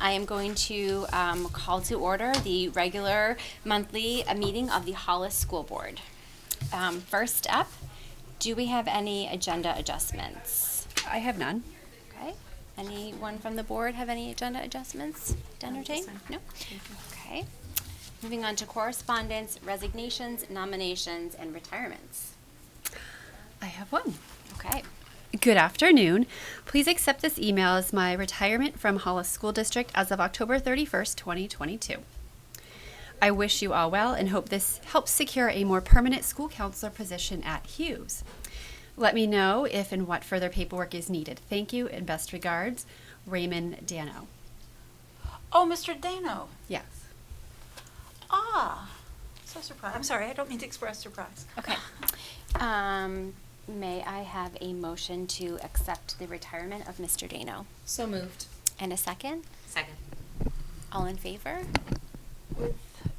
I am going to call to order the regular monthly meeting of the Hollis School Board. First up, do we have any agenda adjustments? I have none. Okay. Anyone from the board have any agenda adjustments to entertain? No? Okay. Moving on to correspondence, resignations, nominations, and retirements. I have one. Okay. Good afternoon. Please accept this email as my retirement from Hollis School District as of October 31st, 2022. I wish you all well and hope this helps secure a more permanent school counselor position at Hughes. Let me know if and what further paperwork is needed. Thank you and best regards, Raymond Dano. Oh, Mr. Dano. Yes. Ah, so surprised. I'm sorry, I don't mean to express surprise. Okay. May I have a motion to accept the retirement of Mr. Dano? So moved. And a second? Second. All in favor?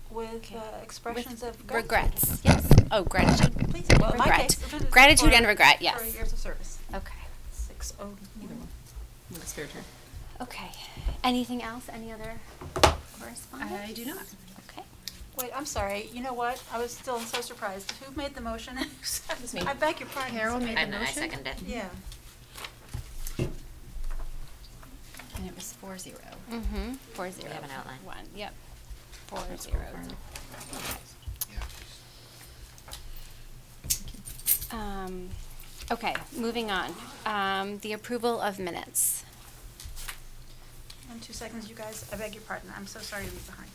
With expressions of Regrets, yes. Oh, gratitude. Please, well, in my regret. case, Gratitude for- and regret, yes. For years of service. Okay. 6-0. Either one. It's fair turn. Okay. Anything else? Any other correspondence? I do not. Okay. Wait, I'm sorry. You know what? I was still so surprised. Who made the motion? was me. I beg your pardon. Carol made the I motion. second it. Yeah. And it was 4-0. Mm-hmm. 4-0. We have an outline. 1. Yep. 4-0. Okay, moving on. The approval of minutes. 1, 2 seconds, you guys. I beg your pardon. I'm so sorry to be behind.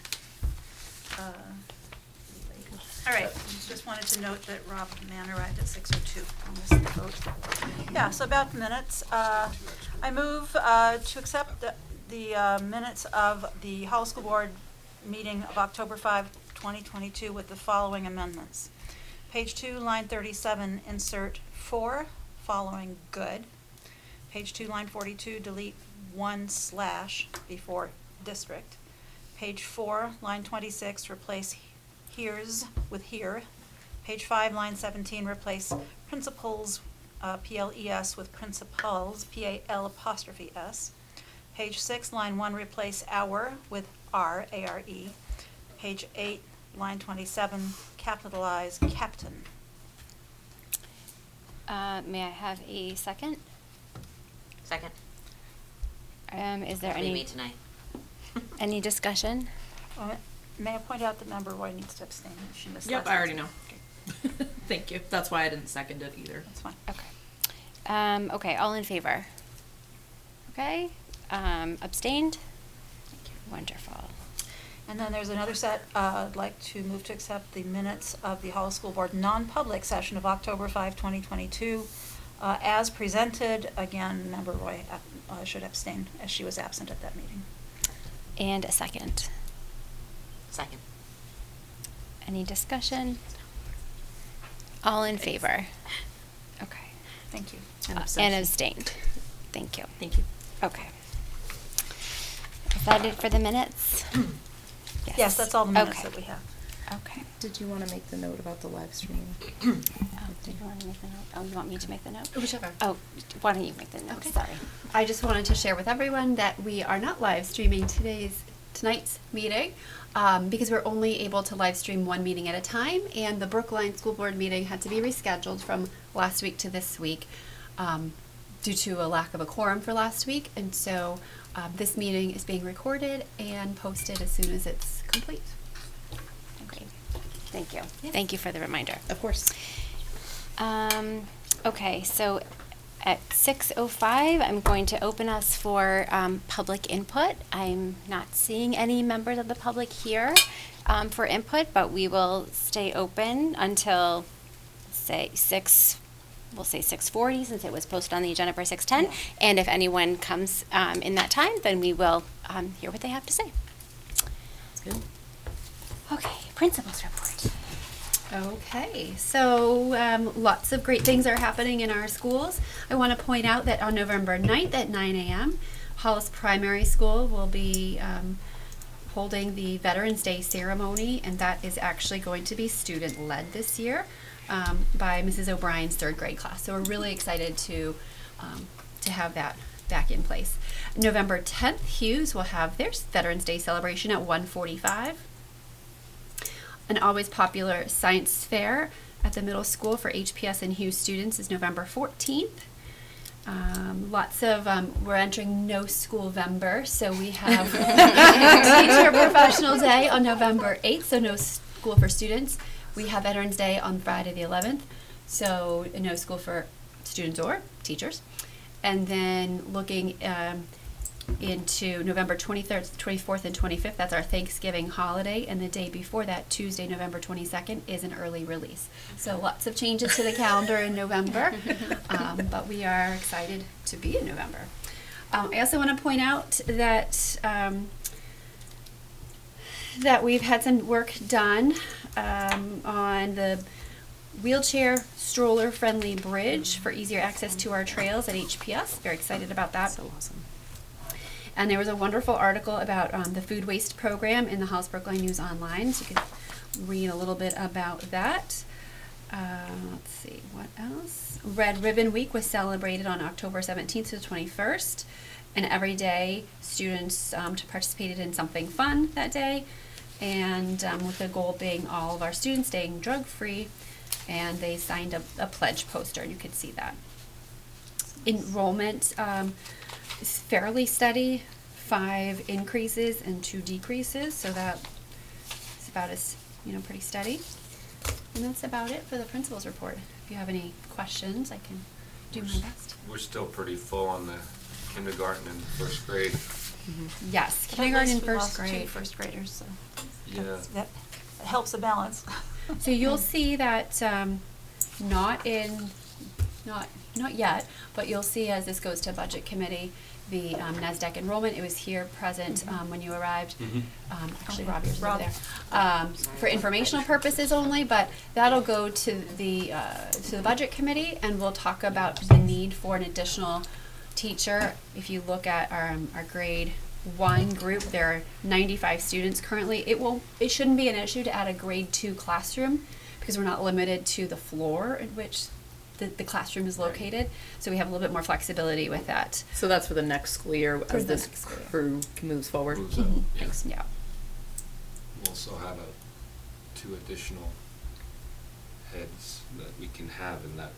All right, just wanted to note that Rob Mann arrived at 6:02 on this vote. Yeah, so about the minutes. I move to accept the minutes of the Hollis School Board meeting of October 5, 2022 with the following amendments. Page 2, line 37, insert 4, following good. Page 2, line 42, delete 1/ before district. Page 4, line 26, replace here's with here. Page 5, line 17, replace principals, PLES, with principals, PAL''S. Page 6, line 1, replace our with R, ARE. Page 8, line 27, capitalize captain. May I have a second? Second. Is there That'll be any me tonight. any discussion? May I point out that Member Roy needs to abstain? She missed Yep, last I already time. know. Okay, Thank you. That's why I didn't second it either. that's fine. Okay. Okay, all in favor? Okay. Abstained? Wonderful. And then there's another set. I'd like to move to accept the minutes of the Hollis School Board non-public session of October 5, 2022. As presented, again, Member Roy should abstain as she was absent at that meeting. And a second. Second. Any discussion? All in favor? Okay. Thank you. And And abstention. abstained. Thank you. Thank you. Okay. Is that it for the minutes? Yes, that's all the minutes Okay. that we have. Okay. Did you want to make the note about the live stream? Oh, did you want to make the note? Oh, you want me to make the note? Whichever. Oh, why don't you make the note? Okay. Sorry. I just wanted to share with everyone that we are not live streaming tonight's meeting because we're only able to live stream one meeting at a time, and the Brookline School Board meeting had to be rescheduled from last week to this week due to a lack of a quorum for last week, and so this meeting is being recorded and posted as soon as it's complete. Okay. Thank you. Yes. Thank you for the reminder. Of course. Okay, so at 6:05, I'm going to open us for public input. I'm not seeing any members of the public here for input, but we will stay open until, say, 6:40, since it was posted on the agenda for 6:10. Yeah. And if anyone comes in that time, then we will hear what they have to say. That's good. Okay, principal's report. Okay, so lots of great things are happening in our schools. I want to point out that on November 9th at 9 a.m., Hollis Primary School will be holding the Veterans Day ceremony, and that is actually going to be student-led this year by Mrs. O'Brien's third grade class. So we're really excited to have that back in place. November 10th, Hughes will have their Veterans Day celebration at 1:45. An always popular science fair at the middle school for HPS and Hughes students is November 14th. We're entering no school-vember, so we have Teacher Professional Day on November 8th, so no school for students. We have Veterans Day on Friday the 11th, so no school for students or teachers. And then looking into November 23rd, 24th, and 25th, that's our Thanksgiving holiday, and the day before that, Tuesday, November 22nd, is an early release. So lots of changes to the calendar in November, but we are excited to be in November. I also want to point out that that we've had some work done on the wheelchair stroller friendly bridge for easier access to our trails at HPS. Very excited about that. So awesome. And there was a wonderful article about the food waste program in the Hollis Brookline News Online, so you can read a little bit about that. Let's see, what else? Red Ribbon Week was celebrated on October 17th to the 21st, and every day students participated in something fun that day, and with the goal being all of our students staying drug-free, and they signed a pledge poster, and you could see that. Enrollment is fairly steady, 5 increases and 2 decreases, so that is about as, pretty steady. And that's about it for the principal's report. If you have any questions, I can do my best. We're still pretty full on the kindergarten and first grade. Yes, But at kindergarten least and we first lost 2 grade. first graders, so Yeah. that helps the balance. So you'll see that not yet, but you'll see as this goes to budget committee, the NASDAQ enrollment. It was here present when you arrived. Actually, Rob, yours is over there. For informational purposes only, but that'll go to the budget committee, and we'll talk about the need for an additional teacher. If you look at our grade 1 group, there are 95 students currently. It shouldn't be an issue to add a grade 2 classroom because we're not limited to the floor in which the classroom is located. So we have a little bit more flexibility with that. So that's for the next school year For as the this next school year. crew moves forward. Moves up, Mhm. yeah. Thanks. Yeah. We'll also have 2 additional heads that we can have in that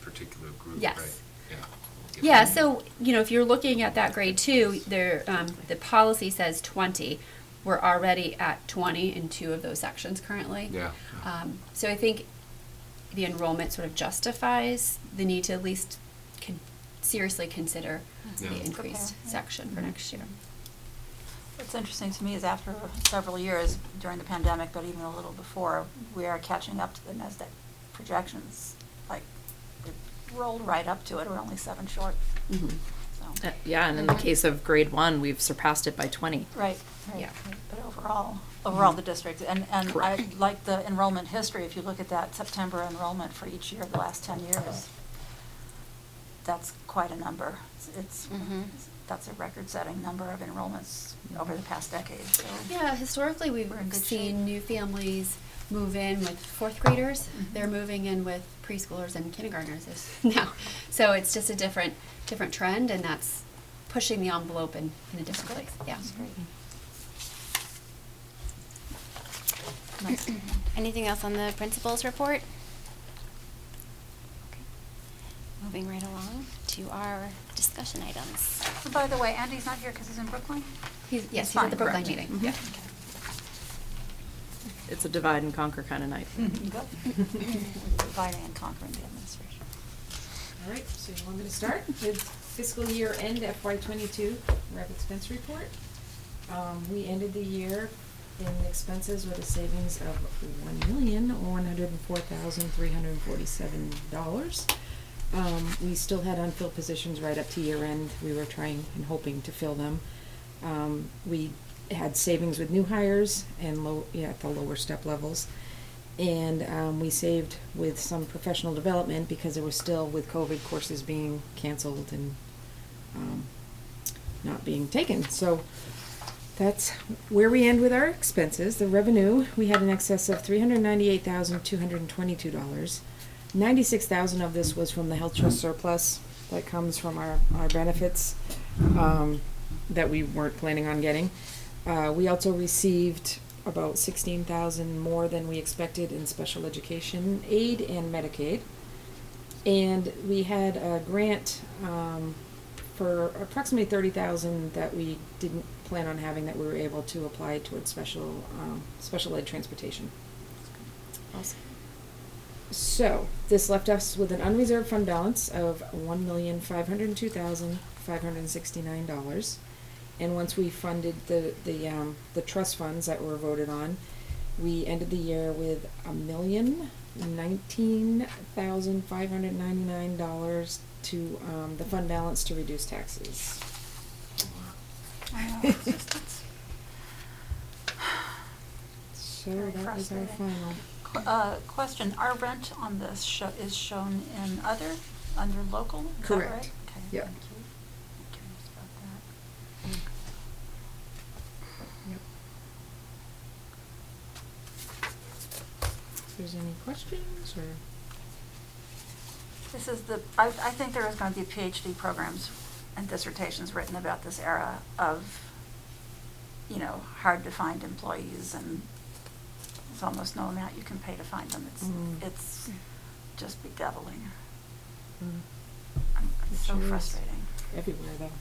particular group, Yes. right? Yeah. We'll get Yeah, them. so, if you're looking at that grade 2, there, the policy says 20. We're already at 20 in 2 of those sections currently. Yeah. So I think the enrollment sort of justifies the need to at least seriously consider Yeah. the increased Prepare, yeah. section for next year. What's interesting to me is after several years during the pandemic, but even a little before, we are catching up to the NASDAQ projections. Like, we rolled right up to it. We're only 7 short. Mhm. So. Yeah, and in the case of grade 1, we've surpassed it by 20. Right, right. Yeah. But overall the district, and I Correct. like the enrollment history, if you look at that September enrollment for each year of the last 10 years, that's quite a number. It's that's a record-setting number of enrollments over the past decade, so. Yeah, historically, we've We're in good seen shape. new families move in with 4th graders. Mhm. They're moving in with preschoolers and kindergartners now. So it's just a different trend, and that's pushing the envelope in a different place. Yeah. That's great. Anything else on the principal's report? Okay. Moving right along to our discussion items. And by the way, Andy's not here because he's in Brookline? Yes, he's at fine, the Brookline correct. meeting. Mhm. Yeah. It's a divide and conquer kind of night. Good. Dividing and conquering the administration. All right, so you want me to start with fiscal year end FY '22 rep expense report? We ended the year in expenses with a savings of $1,104,347. We still had unfilled positions right up to year end. We were trying and hoping to fill them. We had savings with new hires and at the lower step levels. And we saved with some professional development because there were still, with COVID, courses being canceled and not being taken. So that's where we end with our expenses. The revenue, we had an excess of $398,222. $96,000 of this was from the health trust surplus. that comes from our benefits, that we weren't planning on getting. We also received about 16,000 more than we expected in special education aid and Medicaid. And we had a grant, for approximately 30,000 that we didn't plan on having, that we were able to apply towards special ed transportation. Awesome. So, this left us with an unreserved fund balance of $1,502,569. And once we funded the trust funds that were voted on, we ended the year with $1,019,599 to the fund balance to reduce taxes. So Very that was our frustrating. final. Question, our rent on this is shown in other, under local, is that Correct. right? Okay, Yep. thank you. I'm curious about that. Yep. If there's any questions or? This is I think there is going to be PhD programs and dissertations written about this era of, hard to find employees, and it's almost no amount you can pay to find them. It's just bedeviling. It's so It sure is. frustrating. Everywhere though.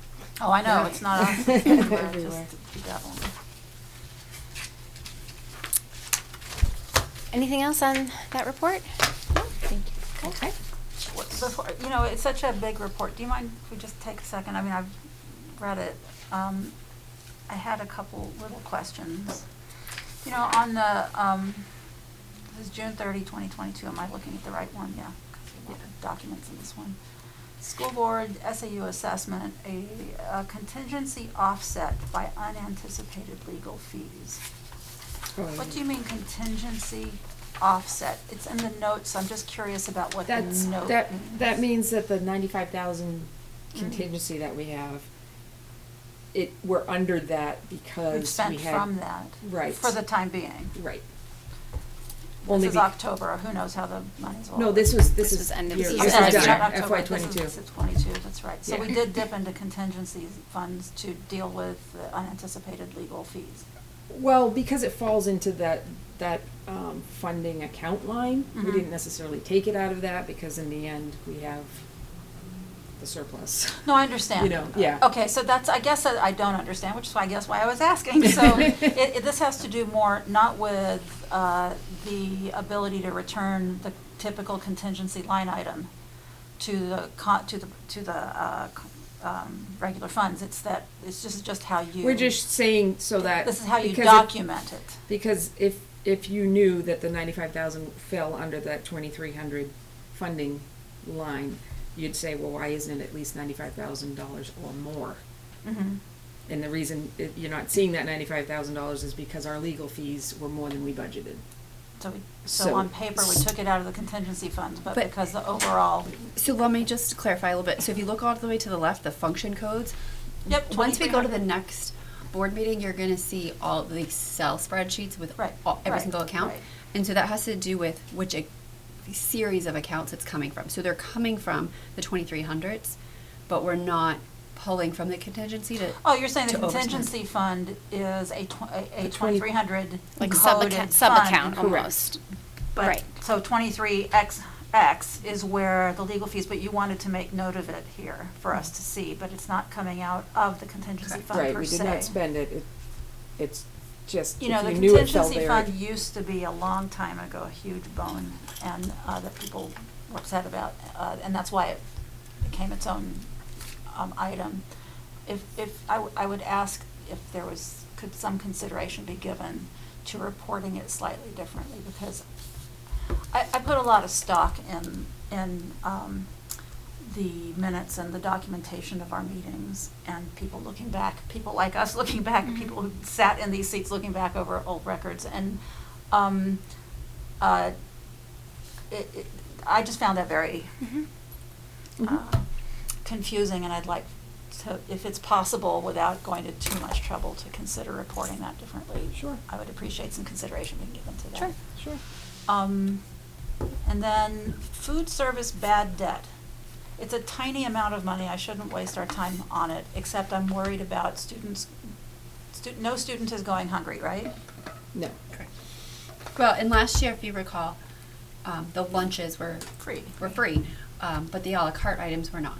Oh, I know, Yeah. it's not us, it's everywhere, Everywhere. just bedeviling. Anything else on that report? No, thank you. Okay. Before, it's such a big report. Do you mind if we just take a second? I mean, I've read it. I had a couple little questions. On the, this is June 30, 2022. Am I looking at the right one? Yeah, because there are a lot of documents in this one. School board SAU assessment, a contingency offset by unanticipated legal fees. What do you mean contingency offset? It's in the notes. I'm just curious about what the note means. That means that the 95,000 contingency that we have, we're under that because We've spent we had. from that. Right. For the time being. Right. This is October. Who knows how the money's all. No, this is was end of year- the this year. is It's done, not October, FY '22. This is 22, that's right. So Yeah. we did dip into contingency funds to deal with the unanticipated legal fees. Well, because it falls into that funding account line, we Mhm. didn't necessarily take it out of that because in the end, we have the surplus. No, I understand. Yeah. Okay, so I guess that I don't understand, which is why I was asking. So this has to do more, not with the ability to return the typical contingency line item to the regular funds. It's just how you. We're just saying so that. This is how you because document it. Because if you knew that the 95,000 fell under that 2,300 funding line, you'd say, well, why isn't it at least $95,000 or more? Mhm. And the reason you're not seeing that $95,000 is because our legal fees were more than we budgeted. So on paper, we took it out of the contingency funds, but But- because the overall. So let me just clarify a little bit. So if you look all the way to the left, the function codes. Yep, Once we go to the 2300. next board meeting, you're gonna see all the Excel spreadsheets with Right, every right, single account. right. And so that has to do with which series of accounts it's coming from. So they're coming from the 2300s, but we're not pulling from the contingency to. Oh, you're saying the to overspend. contingency fund is a 2300 Like coded sub-account fund. almost. But, Right. so 23XX is where the legal fees, but you wanted to make note of it here for us to see, but it's not coming out of the contingency fund Right, per we se. did not spend it. It's just, You if know, the you knew it fell contingency there. fund used to be a long time ago, a huge bone, and that people were upset about, and that's why it became its own item. I would ask if could some consideration be given to reporting it slightly differently, because I put a lot of stock in the minutes and the documentation of our meetings, and people like us looking back, people who sat in these seats looking back over old records, and I just found that very confusing, and I'd like to, if it's possible, without going to too much trouble, to consider reporting that differently. Sure. I would appreciate some consideration being given to that. Sure. Sure. And then food service bad debt. it's a tiny amount of money, I shouldn't waste our time on it, except I'm worried about no student is going hungry, right? No. Well, and last year, if you recall, the lunches were Free. free, but the a la carte items were not.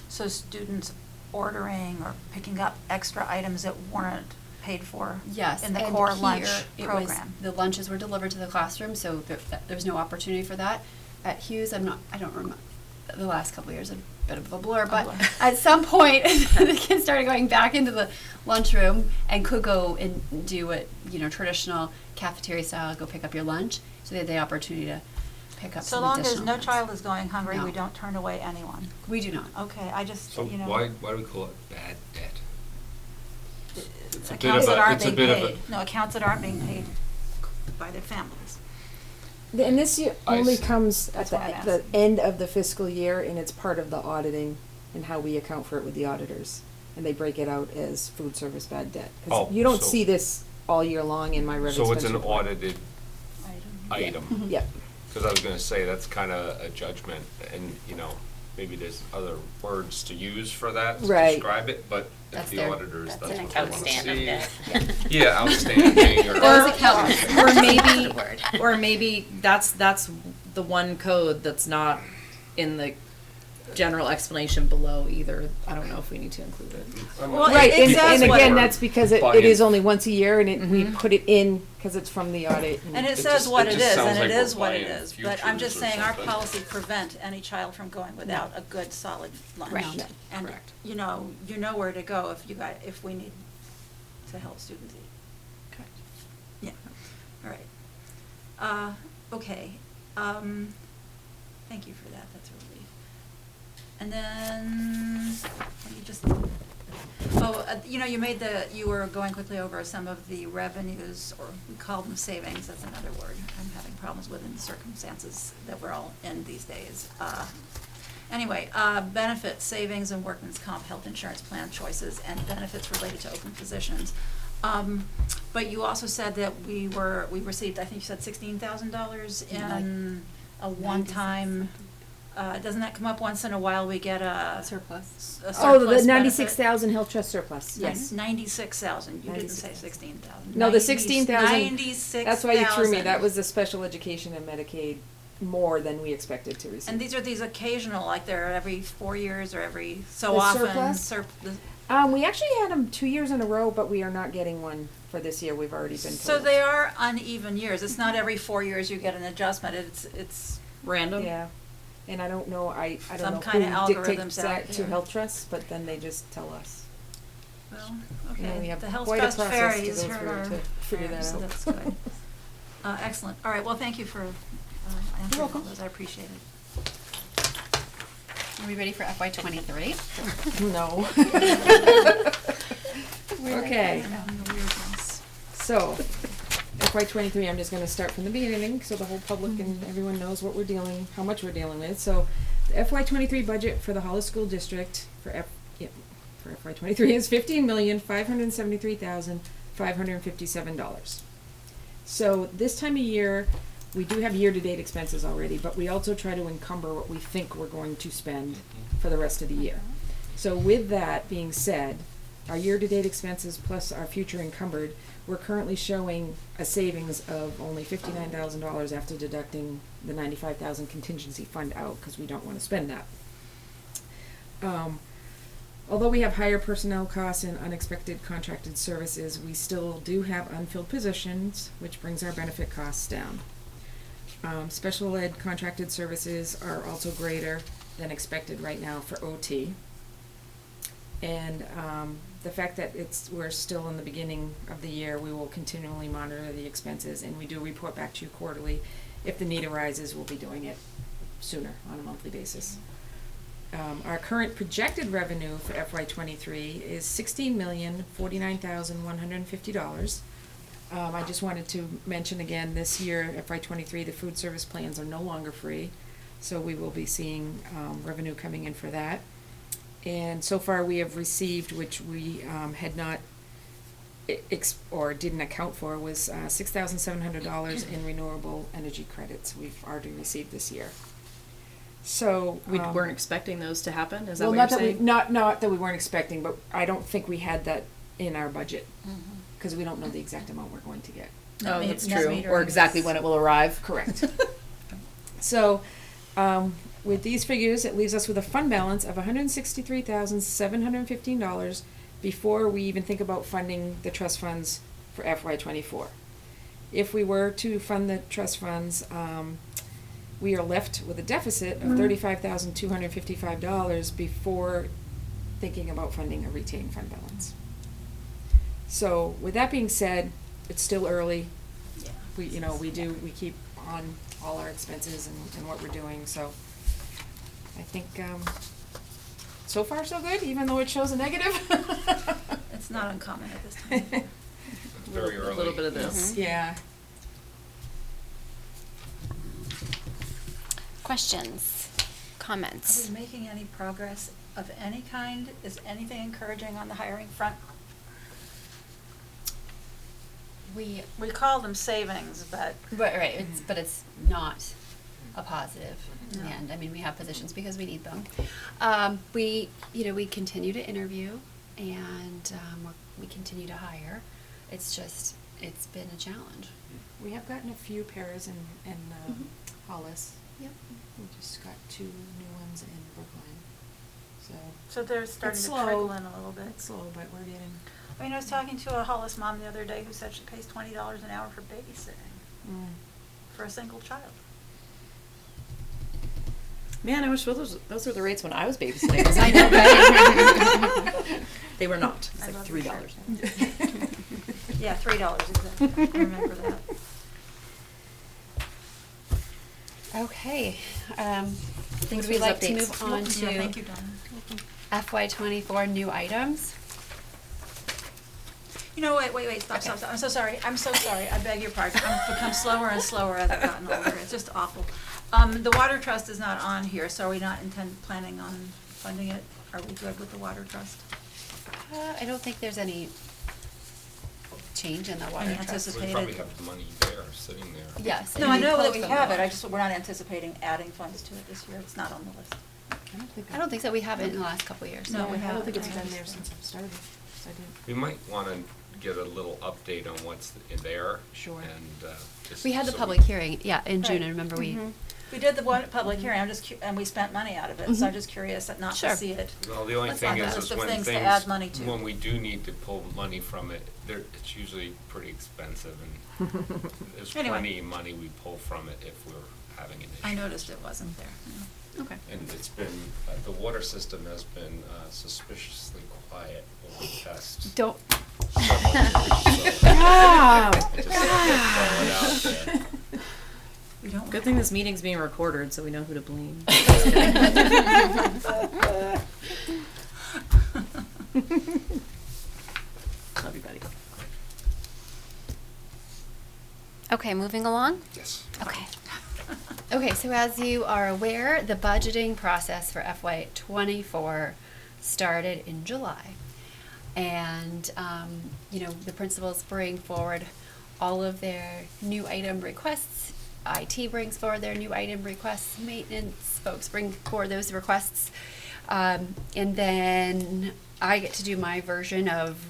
So students ordering or picking up extra items that weren't paid for Yes, in the and core here lunch it was, program. the lunches were delivered to the classroom, so there was no opportunity for that. At Hughes, I don't remember, the last couple of years, a bit of a blur, but blur. at some point, the kids started going back into the lunchroom and could go and do what, traditional cafeteria style, go pick up your lunch, so they had the opportunity to pick up So some long as additional no ones. child is going hungry, No. we don't turn away anyone. We do not. Okay, I just, So you know. why do we call it bad debt? It's a bit Accounts of that a, aren't it's a being bit of paid. a, No, accounts that aren't being paid by their families. And this year I only see. comes That's at why I'm the asking. end of the fiscal year, and it's part of the auditing and how we account for it with the auditors. And they break it out as food service bad debt. 'Cause Oh, you don't so- see this all year long in my rev so it's expense an report. audited item. Yep. Because I was gonna say, that's kind of a judgment, and, maybe there's other words to use for that, to Right. describe it, but That's if the their- auditors, that's that's an what they want to outstanding see. debt. Yeah, outstanding, or. Those accountants. Or maybe, That's the word. or maybe that's the one code that's not in the general explanation below either. I don't know if we need to include it. Well, Right, it says and what again, it- that's because it Buy-in. is only once a year, and we Mhm. put it in because it's from the audit. And it It says just- what it it just is, sounds and like it we're is what it buying is, but I'm just futures or saying our something. policy prevent any child from going without a good, solid lunch. Right. No. And, Correct. you know where to go if we need to help students eat. Correct. Yeah, all right. Okay, thank you for that, that's a relief. And then, let me just, you were going quickly over some of the revenues, or we call them savings, that's another word I'm having problems with in the circumstances that we're all in these days. Anyway, benefits, savings, and workman's comp, health insurance plan choices, and benefits related to open positions. But you also said that we received, I think you said $16,000 in a one-time, doesn't that come up once in a while, we get a Surplus. a Oh, surplus the benefit? 96,000 health trust surplus, yes. 96,000, you didn't say 96,000. 16,000. No, the 16,000, 96,000. that's why you threw me, that was the special education and Medicaid more than we expected to receive. And these are these occasional, like they're every 4 years or every so The often. surplus? We actually had them 2 years in a row, but we are not getting one for this year, we've already been told. So they are uneven years, it's not every 4 years you get an adjustment, it's, Random? Yeah, and I don't know, I Some don't know kinda who algorithms dictates out that to there. health trusts, but then they just tell us. well, And then we okay, have the Health quite a Best process Fairy to has go heard through our to figure prayers, that so out. that's good. Excellent, all right, well, thank you for answering all welcome. those, I appreciate it. Are we ready for FY '23? No. Okay, so FY '23, I'm just gonna start from the beginning, so the whole public and everyone knows what how much we're dealing with. So, the FY '23 budget for the Hollis School District for FY '23 is $15,573,557. So, this time of year, we do have year-to-date expenses already, but we also try to encumber what we think we're going to spend for the rest of the year. So with that being said, our year-to-date expenses plus our future encumbered, we're currently showing a savings of only $59,000 after deducting the $95,000 contingency fund out, because we don't want to spend that. Although we have higher personnel costs and unexpected contracted services, we still do have unfilled positions, which brings our benefit costs down. Special ed contracted services are also greater than expected right now for OT. And the fact that we're still in the beginning of the year, we will continually monitor the expenses, and we do report back to you quarterly. If the need arises, we'll be doing it sooner on a monthly basis. Our current projected revenue for FY '23 is $16,049,150. I just wanted to mention again, this year, FY '23, the food service plans are no longer free, so we will be seeing revenue coming in for that. And so far, we have received, which we had not or didn't account for, was $6,700 in renewable energy credits we've already received this year. So We weren't expecting those to happen, is that well, what not you're that we saying? not that we weren't expecting, but I don't think we had that in our budget Mm-hmm. because we don't know the exact amount we're going to get. Oh, Net that's net true, metering or exactly is- when it will arrive. Correct. So, with these figures, it leaves us with a fund balance of $163,715 before we even think about funding the trust funds for FY24. If we were to fund the trust funds, we are left with a deficit of $35,255 before thinking about funding a retained fund balance. So, with that being said, it's still early. Yeah. We keep on all our expenses and what we're doing, so I think, so far so good, even though it shows a negative. It's not uncommon at this time. It's very early. A little bit of this. Yeah. Questions, Are comments? we making any progress of any kind? Is anything encouraging on the hiring front? We We call them savings, but right, but it's not a positive. No. And I mean, we have positions because we need them. We continue to interview, and we continue to hire. It's been a challenge. We have gotten a few pairs in Hollis. Yep. We just got 2 new ones in Brookline, so they're starting It's to slow. trickle in a little bit. it's slow, but we're getting. I mean, I was talking to a Hollis mom the other day who said she pays $20 an hour for babysitting for a single child. Man, I wish those were the rates when I was babysitting. I know, right? They were not. It's I like love $3. your shirt. Yeah, $3 exactly. I remember that. Okay. Would we those like to updates. move on to Yeah, thank you, Donna. FY24 new items? You know, wait, stop. I'm so sorry. I beg your pardon. I've become slower and slower as I've gotten older. It's just awful. The water trust is not on here, so are we not planning on funding it? Are we good with the water trust? I don't think there's any change in the water Any trust. anticipated- We probably have the money there, sitting there. Yes. No, and I we know that pulled we from have the it. water. We're not anticipating adding funds to it this year. It's not on the list. I don't think so. We haven't in the last couple of years. No, we I don't haven't. think it's been I there understand. since I've started. So I didn't. We might wanna get a little update on what's in there. Sure. And, just We had the so public hearing, in June, Right. and remember we, We did the one public hearing. And we spent money out of it. So I'm just curious not Sure. to see it. Well, the only That's thing on the is list of when things to things, add money to. when we do need to pull money from it, it's usually pretty expensive and there's Anyway. plenty of money we pull from it if we're having an issue. I noticed it wasn't there. Yeah. okay. And it's been, the water system has been suspiciously quiet over the past Don't, several years, so. Ah! Just throw it out there. We don't. Good thing this meeting's being recorded, so we know who to blame. Love you, buddy. Okay, moving along? Yes. Okay. okay, so as you are aware, the budgeting process for FY24 started in July. And, the principals bring forward all of their new item requests. IT brings forward their new item requests. Maintenance folks bring forward those requests. And then I get to do my version of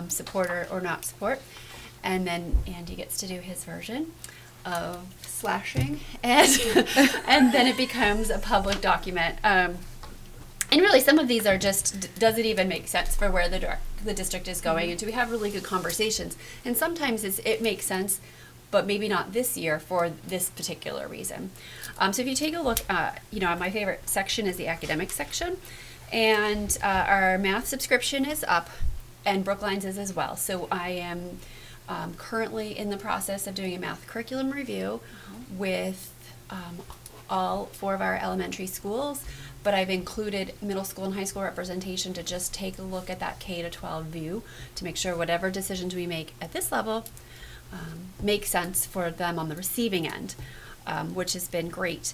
support or not support. And then Andy gets to do his version of slashing. And, and then it becomes a public document. And really, some of these are just, does it even make sense for where the district is going? And do we have really good conversations? And sometimes it makes sense, but maybe not this year for this particular reason. So if you take a look, my favorite section is the academic section. And our math subscription is up, and Brookline's is as well. So I am currently in the process of doing a math curriculum review with all 4 of our elementary schools. But I've included middle school and high school representation to just take a look at that K-12 view to make sure whatever decisions we make at this level make sense for them on the receiving end, which has been great.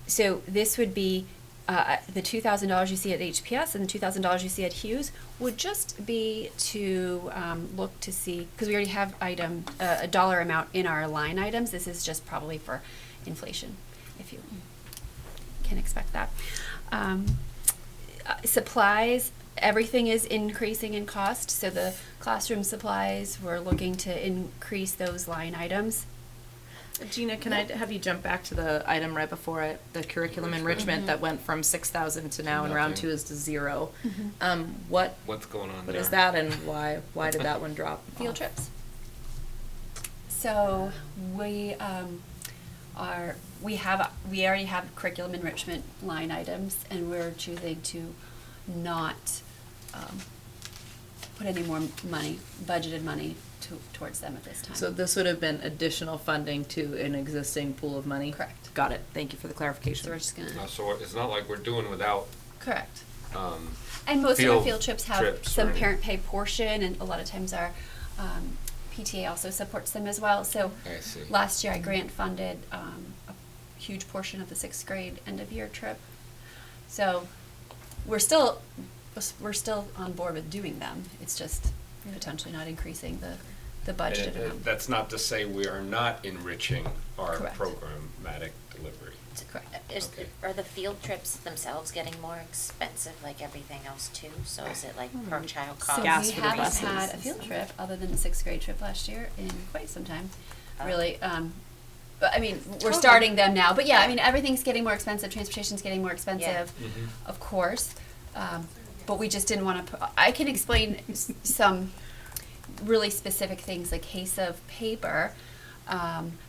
So this would be the $2,000 you see at HPS and the $2,000 you see at Hughes would just be to look to see, because we already have a dollar amount in our line items. This is just probably for inflation, if you can expect that. Supplies, everything is increasing in cost, so the classroom supplies, we're looking to increase those line items. Gina, can I have you jump back to the item right before it, the curriculum enrichment that went from 6,000 to now in round Nothing. 2 is to 0? Mm-hmm. What's going on What there? is that, and why did that one drop? Field off? trips. So we already have curriculum enrichment line items, and we're choosing to not put any more money, budgeted money, towards them at this time. So this would have been additional funding to an existing pool of money? Correct. Got it. Thank you for the So clarification. we're just gonna. So it's not like we're doing without, Correct. um, And most of our field field trips have trips some or any- parent pay portion, and a lot of times our PTA also supports them as well. So I see. last year I grant funded a huge portion of the 6th grade end of year trip. So we're still on board with doing them. It's just potentially not increasing the budgeted amount. That's not to say we are not enriching our Correct. programmatic delivery. Correct. Okay. Are the field trips themselves getting more expensive like everything else too? So is it like per child cost? So Gas we for the haven't buses had a and field stuff. trip other than the 6th grade trip last year in quite some time, Oh. really. But I mean, we're Totally. starting them now. But yeah, I mean, everything's getting more expensive. Transportation's getting more expensive, of course. But we just didn't want to. I can explain some really specific things. A case of paper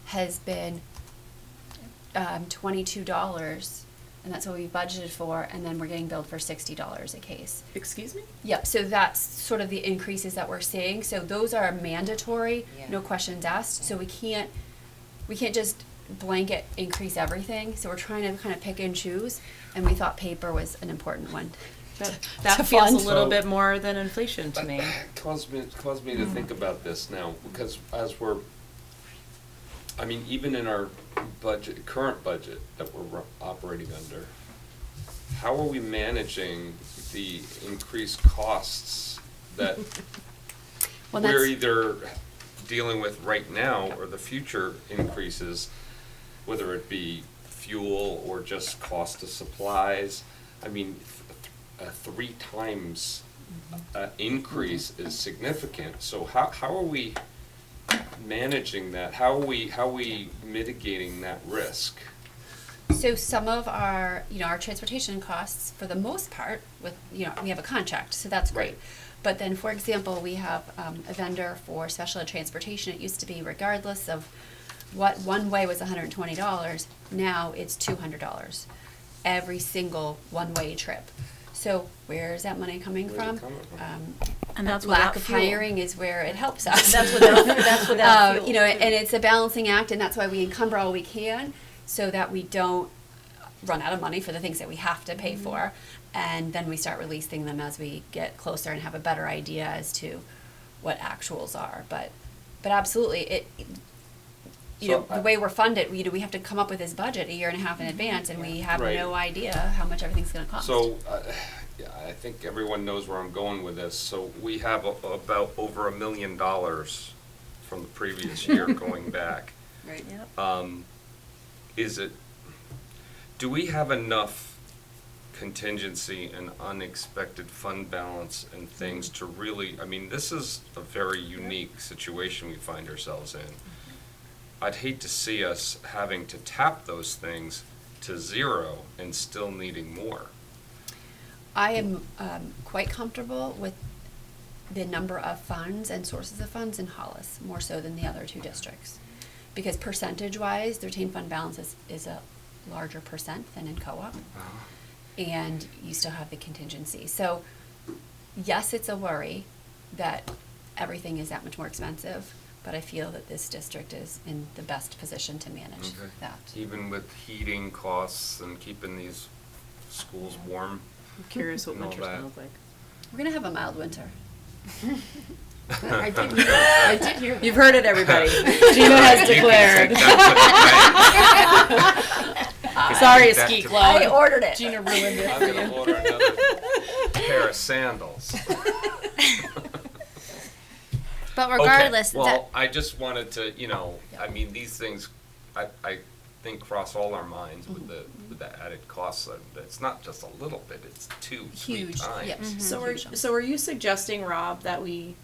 has been $22, and that's what we budgeted for, and then we're getting billed for $60 a case. Excuse me? Yep, so that's sort of the increases that we're seeing. So those are mandatory, Yeah. no questions asked. So we can't just blanket increase everything. So we're trying to kind of pick and choose, and we thought paper was an important one. That To feels fund. a little So- bit more than inflation to me. Caused me to think about this now, because as we're, I mean, even in our budget, current budget that we're operating under, how are we managing the increased costs that Well, we're that's- either dealing with right now or the future increases, whether it be fuel or just cost of supplies? I mean, 3 times increase is significant. So how are we managing that? How are we mitigating that risk? So some of our, our transportation costs, for the most part, we have a contract, so that's great. Right. But then, for example, we have a vendor for special ed transportation. It used to be, regardless of what one way was $120, now it's $200 every single one-way trip. So where is that money coming Where's it from? coming from? And that's Lack without of fuel. hiring is where it helps us. That's without fuel. And it's a balancing act, and that's why we encumber all we can, so that we don't run out of money for the things that we have to pay for, and then we start releasing them as we get closer and have a better idea as to what actuals are. But absolutely, So the way we're funded, we have to come up with this budget a year and a half in advance, and we have Right. no idea how much everything's going to cost. So, yeah, I think everyone knows where I'm going with this. So we have about over $1 million from the previous year going back. Right. Yep. Do we have enough contingency and unexpected fund balance and things to really, I mean, this is a very unique situation we find ourselves in. I'd hate to see us having to tap those things to 0 and still needing more. I am quite comfortable with the number of funds and sources of funds in Hollis, more so than the other 2 districts. Because percentage-wise, the retained fund balance is a larger percent than in co-op, and you still have the contingency. So, yes, it's a worry that everything is that much more expensive, but I feel that this district is in the best position to manage Okay. that. Even with heating costs and keeping these schools warm. I'm curious what And all winter's that. gonna look like. We're gonna have a mild winter. I did hear that. You've heard it, everybody. Gina has You can declared. take that to- Sorry, take that ski to- club. ordered it. Gina ruined it I'm for gonna you. order another pair of sandals. But Okay, regardless, well, I just wanted to, I mean, these things, I think cross all our minds with the added costs. It's not just a little bit, it's 2-3 Huge, times. yeah. So are you suggesting, Rob, that we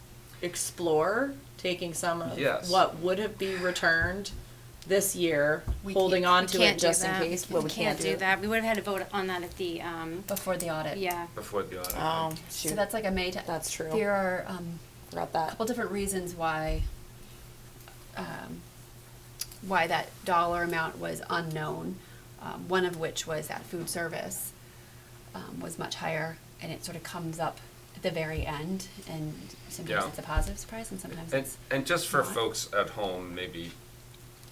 explore taking some of Yes. what would have been returned this year, We holding can't- on We to can't it do just in that. case? Well, we can't do that. We would have had to vote on that at the, Before the audit. yeah. Before the audit. Oh, So shoot. that's like a May. That's true. There are Forgot a that. couple different reasons why that dollar amount was unknown. One of which was that food service was much higher, and it sort of comes up at the very end, and sometimes Yeah. it's a positive surprise, and sometimes And, it's and just for not. folks at home, maybe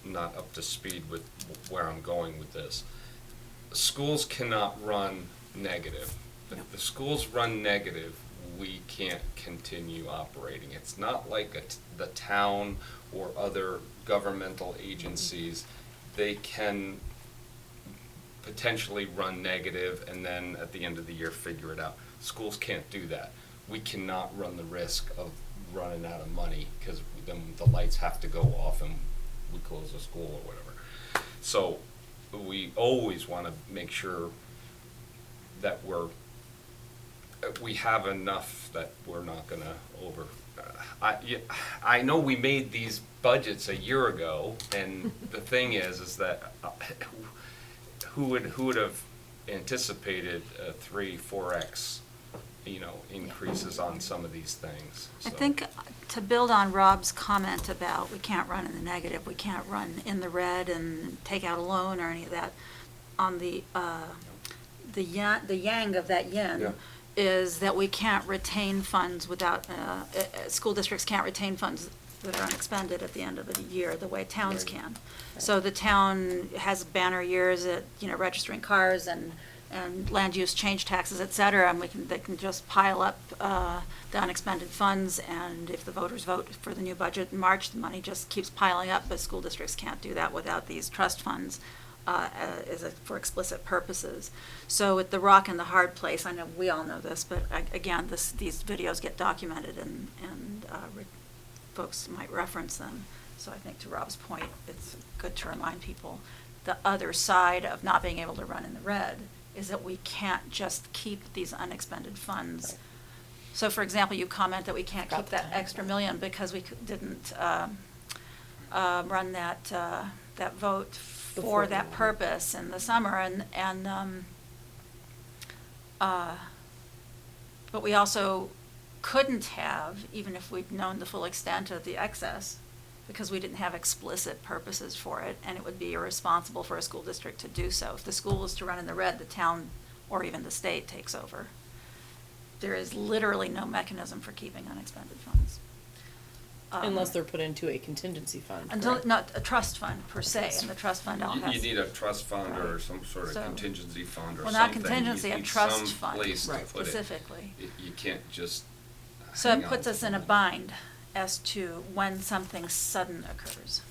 not up to speed with where I'm going with this, schools cannot run negative. If the schools run negative, we can't continue operating. It's not like the town or other governmental agencies. They can potentially run negative and then at the end of the year figure it out. Schools can't do that. We cannot run the risk of running out of money because then the lights have to go off and we close the school or whatever. So we always want to make sure that we have enough that we're not going to over. I know we made these budgets a year ago, and the thing is that who would have anticipated 3-4x, increases on some of these things? I So- think to build on Rob's comment about we can't run in the negative, we can't run in the red and take out a loan or any of that, on the yang of that yin, Yeah. is that we can't retain funds without, school districts can't retain funds that are unexpended at the end of the year, the way towns Right. can. So the town has banner years at, registering cars and land use change taxes, et cetera, and they can just pile up the unexpended funds, and if the voters vote for the new budget in March, the money just keeps piling up, but school districts can't do that without these trust funds for explicit purposes. So at the rock and the hard place, I know we all know this, but again, these videos get documented and folks might reference them. So I think to Rob's point, it's good to remind people the other side of not being able to run in the red is that we can't just keep these unexpended funds. So for example, you comment that we can't keep that extra million because we didn't run that vote for that purpose in the summer, but we also couldn't have, even if we'd known the full extent of the excess, because we didn't have explicit purposes for it, and it would be irresponsible for a school district to do so. If the school was to run in the red, the town or even the state takes over. There is literally no mechanism for keeping unexpended funds. Unless they're put into a contingency fund. Until, correct? not a trust fund per se, and the trust fund all has. You need a trust fund or some sort of So- contingency fund or Well, something. not contingency, You a need trust some fund, place to Right. put it. specifically. You can't just So hang it on puts to us the in a money. bind as to when something sudden occurs.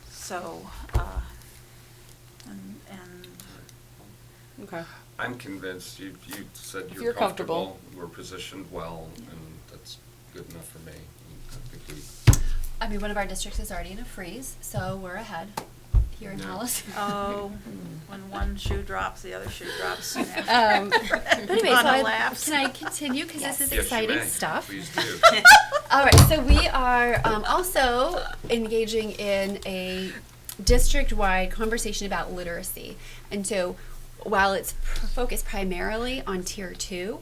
So, and Okay. I'm convinced, you said If you're you're comfortable, comfortable. we're positioned well, and that's good enough for me. I think we, I mean, one of our districts is already in a freeze, so we're ahead here in Yeah. Hollis. oh, when one shoe drops, the other shoe drops soon after. Anyway, so Donna laughs. can I continue? Because this is yes, you exciting may. stuff. Please do. All right, so we are also engaging in a district-wide conversation about literacy. And so while it's focused primarily on Tier 2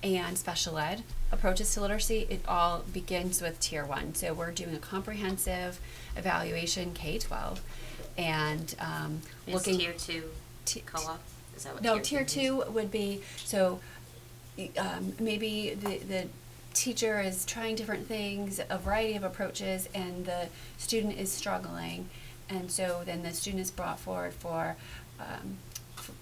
and special ed approaches to literacy, it all begins with Tier 1. So we're doing a comprehensive evaluation K-12 and Is looking... tier 2 T- co-op? Is that what No, tier tier 2 2 would be, so maybe the teacher is trying different things, a variety of approaches, and the student is struggling. And so then the student is brought forward for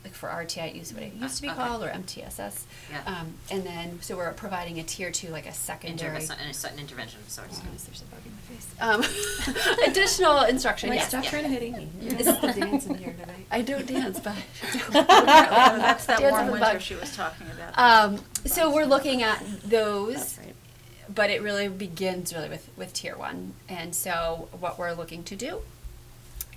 RTI, what it used to be Okay. called, or MTSS. Yeah. And then, so we're providing a tier 2, like a secondary. An intervention of sorts. Goodness, there's a bug in my face. Additional instruction, Wait, yes. stop yeah. trying to hit Amy. This is the dance in here tonight. I don't dance, but. That's that Dance warm with a winter bug. she was talking about. So we're looking at those, That's right. but it really begins with Tier 1. And so what we're looking to do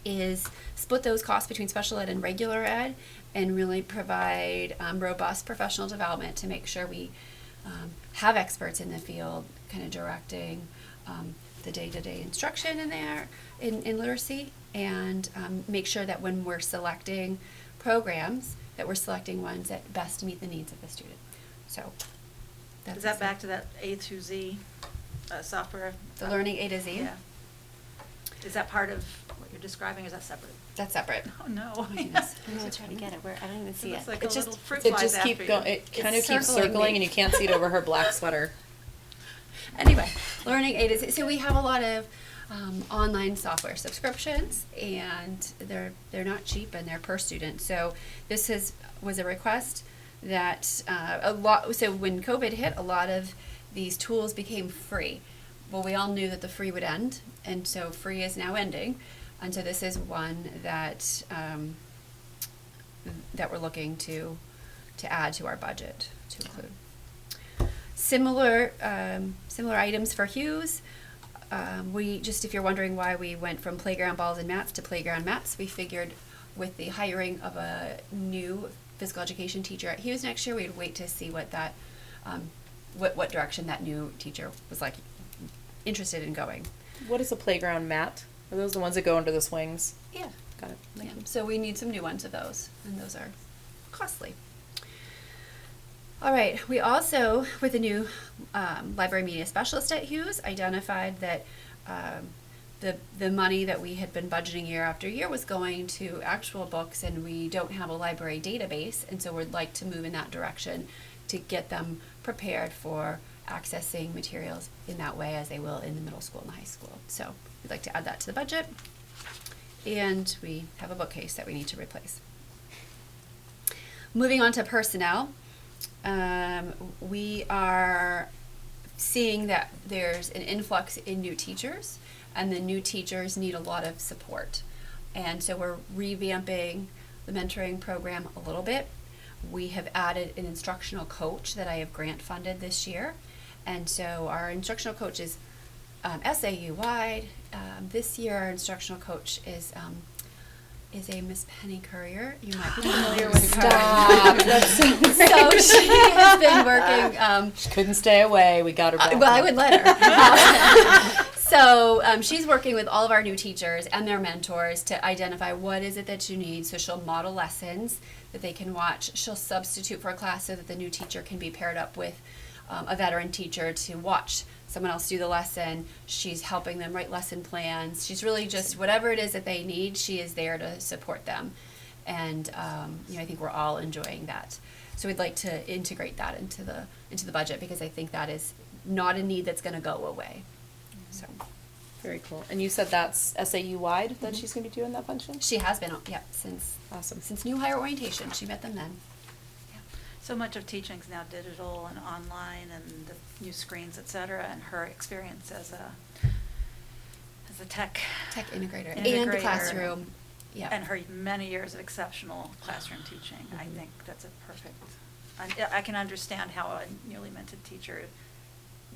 is split those costs between special ed and regular ed and really provide robust professional development to make sure we have experts in the field kind of directing the day-to-day instruction in there in literacy, and make sure that when we're selecting programs that we're selecting ones that best meet the needs of the student. So that's Is that back to that A through Z software? the learning A to Z? Yeah. Is that part of what you're describing, or is that separate? That's separate. Oh, no. Oh my goodness. I'm gonna try to get it where I don't even see It it. looks like a It just, little fruit it flies just after keep you. going, it kind of It's keeps circling circling me. and you can't see it over her black sweater. Anyway, learning A to Z. So we have a lot of online software subscriptions, and they're not cheap, and they're per student. So this was a request that So when COVID hit, a lot of these tools became free. Well, we all knew that the free would end, and so free is now ending, and so this is one that that we're looking to add to our budget to include. Similar items for Hughes. We just, if you're wondering why we went from playground balls and mats to playground mats, we figured with the hiring of a new physical education teacher at Hughes next year, we'd wait to see what that, what direction that new teacher was like interested in going. What is a playground mat? Are those the ones that go under the swings? Yeah. Got it. Yeah. So we need some new ones of those, and those are costly. All right, we also, with the new library media specialist at Hughes, identified that the money that we had been budgeting year after year was going to actual books, and we don't have a library database, and so we'd like to move in that direction to get them prepared for accessing materials in that way as they will in the middle school and the high school. So we'd like to add that to the budget, and we have a bookcase that we need to replace. Moving on to personnel. We are seeing that there's an influx in new teachers, and the new teachers need a lot of support. And so we're revamping the mentoring program a little bit. We have added an instructional coach that I have grant funded this year. And so our instructional coach is SAU wide. This year our instructional coach is a Miss Penny Courier. You might be familiar with her. Stop. So she has been working. She couldn't stay away. We got her back. Well, I would let her. So she's working with all of our new teachers and their mentors to identify what is it that you need. So she'll model lessons that they can watch. She'll substitute for a class so that the new teacher can be paired up with a veteran teacher to watch someone else do the lesson. She's helping them write lesson plans. She's really just whatever it is that they need, she is there to support them. And I think we're all enjoying that. So we'd like to integrate that into the budget, because I think that is not a need that's going to go away. So Very cool. And you said that's SAU wide that she's going to be doing that function? she has been, since Awesome. since new hire orientation. She met them then. So much of teaching is now digital and online, and the new screens, et cetera, and her experience as a tech Integrator. And Integrator. the classroom. Yeah. and her many years of exceptional classroom teaching. I think that's a perfect, I can understand how a newly minted teacher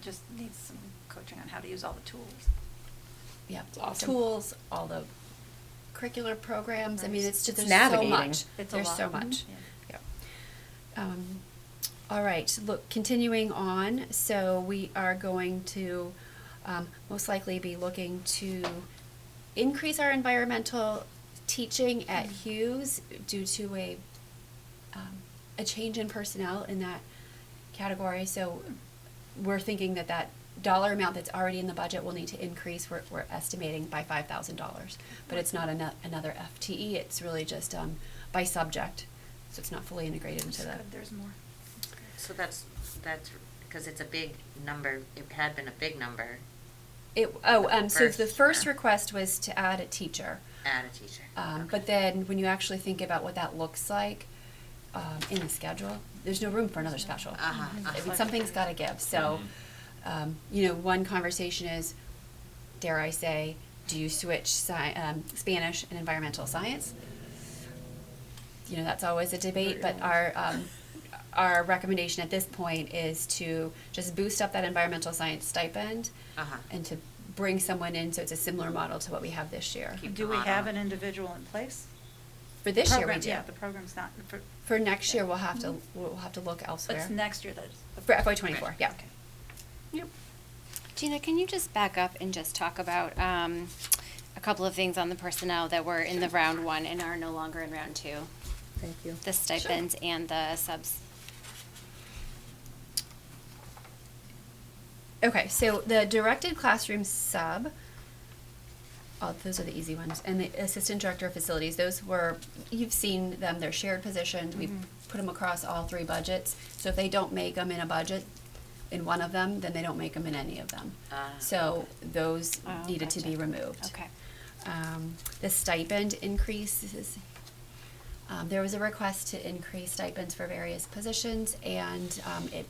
just needs some coaching on how to use all the tools. Yeah, awesome. Tools, all the curricular programs. I mean, it's just It's there's navigating. so much. It's a There's lot. so much. Yeah. Yeah. All right. Look, continuing on. So we are going to most likely be looking to increase our environmental teaching at Hughes due to a change in personnel in that category. So we're thinking that dollar amount that's already in the budget will need to increase. We're estimating by $5,000, but it's not another FTE. It's really just by subject, so it's not fully integrated into That's the. good. There's more. So that's because it's a big number. It had been a big number. So the first First, request was to add a teacher. Add a teacher. But then when you actually think about what that looks like in the schedule, there's no room for another special. I mean, something's got to give. So, one conversation is, dare I say, do you switch Spanish and environmental science? That's always a debate, but our recommendation at this point is to just boost up that environmental science stipend and to bring someone in, so it's a similar model to what we have this year. Keep Do them we on have them. an individual in place? For this year, we Program- do. Yeah, the program's not, for, For next year, we'll have to look elsewhere. it's next year that is. For FY24, yeah. Okay. Yep. Gina, can you just back up and just talk about a couple of things on the personnel that were in the round one and are no longer in round two? Thank you. The stipends and the subs. Okay, so the directed classroom sub, oh, those are the easy ones, and the assistant director of facilities, those were, you've seen them, they're shared positions, we put them across all three budgets, so if they don't make them in a budget, in one of them, then they don't make them in any of them. So those Oh, needed to be gotcha. removed. Okay. The stipend increases, there was a request to increase stipends for various positions, and it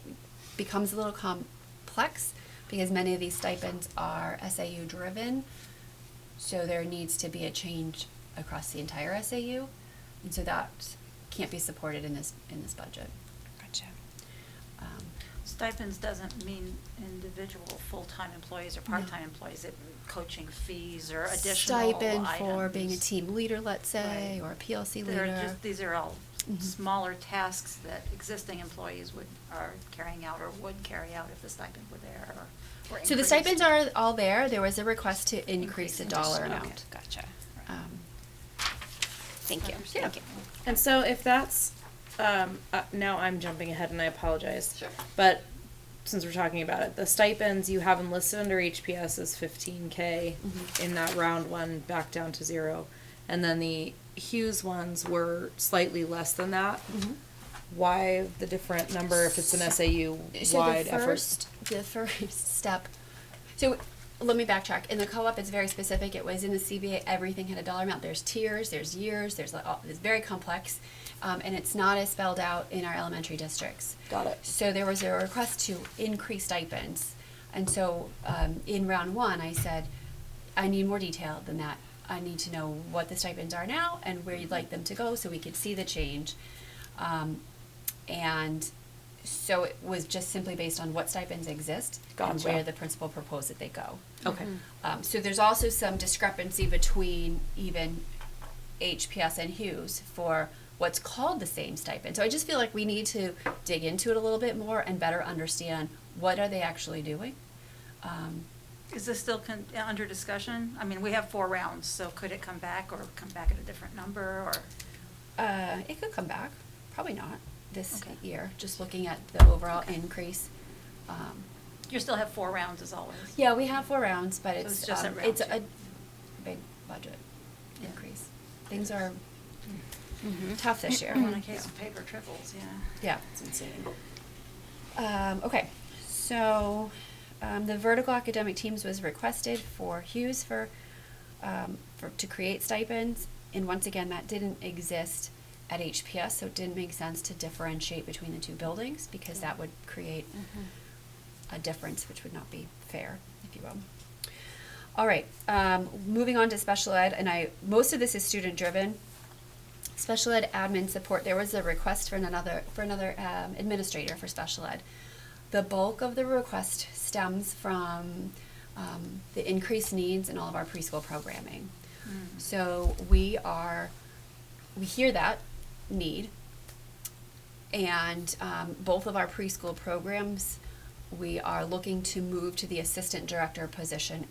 becomes a little complex because many of these stipends are SAU driven, so there needs to be a change across the entire SAU, and so that can't be supported in this budget. Gotcha. Stipends doesn't mean individual full-time employees or part-time employees, it coaching fees or additional items. Stipend for being a team leader, let's say, Right. or a PLC They're leader. just, these are all Mhm. smaller tasks that existing employees are carrying out or would carry out if the stipend were there or So the increased. stipends are all there. There was a request to increase the dollar Okay. amount. Gotcha. Um, Thank you. Yeah. Thank you. And so if that's, now I'm jumping ahead and I apologize. Sure. But since we're talking about it, the stipends you have them listed under HPS as 15K in that round one back down to 0. And then the Hughes ones were slightly less than that. Why the different number if it's an SAU wide effort? The first step. So let me backtrack. In the co-op, it's very specific. It was in the CBA. Everything had a dollar amount. There's tiers. There's years. There's it's very complex, and it's not as spelled out in our elementary districts. Got it. So there was a request to increase stipends, and so in round one, I said, I need more detail than that. I need to know what the stipends are now and where you'd like them to go, so we could see the change. And so it was just simply based on what stipends exist and Gotcha. where the principal proposed that they go. Okay. So there's also some discrepancy between even HPS and Hughes for what's called the same stipend. So I just feel like we need to dig into it a little bit more and better understand what are they actually doing. Is this still under discussion? I mean, we have 4 rounds, so could it come back or come back at a different number or? It could come back, probably not this Okay. year, just looking at the overall increase. You still have 4 rounds as always? Yeah, we have 4 rounds, but So it's it's just at round it's two. a big budget Yeah. increase. Things are tough this year. On a case of paper triples, yeah. Yeah. It's insane. Okay, so the vertical academic teams was requested for Hughes to create stipends, and once again, that didn't exist at HPS, so it didn't make sense to differentiate between the two buildings because that would create a difference, which would not be fair, if you will. All right, moving on to special ed, and most of this is student driven. Special ed admin support, there was a request for another administrator for special ed. The bulk of the request stems from the increased needs in all of our preschool programming. So we hear that need, and both of our preschool programs, we are looking to move to the assistant director position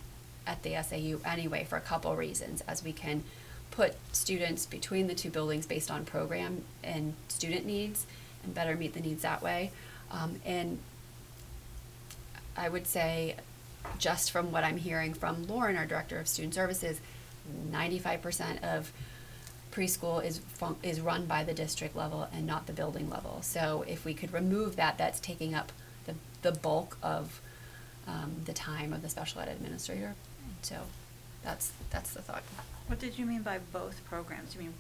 at the SAU anyway for a couple reasons, as we can put students between the two buildings based on program and student needs and better meet the needs that way. And I would say, just from what I'm hearing from Lauren, our director of student services, 95% of preschool is run by the district level and not the building level. So if we could remove that, that's taking up the bulk of the time of the special ed administrator. So that's the thought. What did you mean by both programs? You mean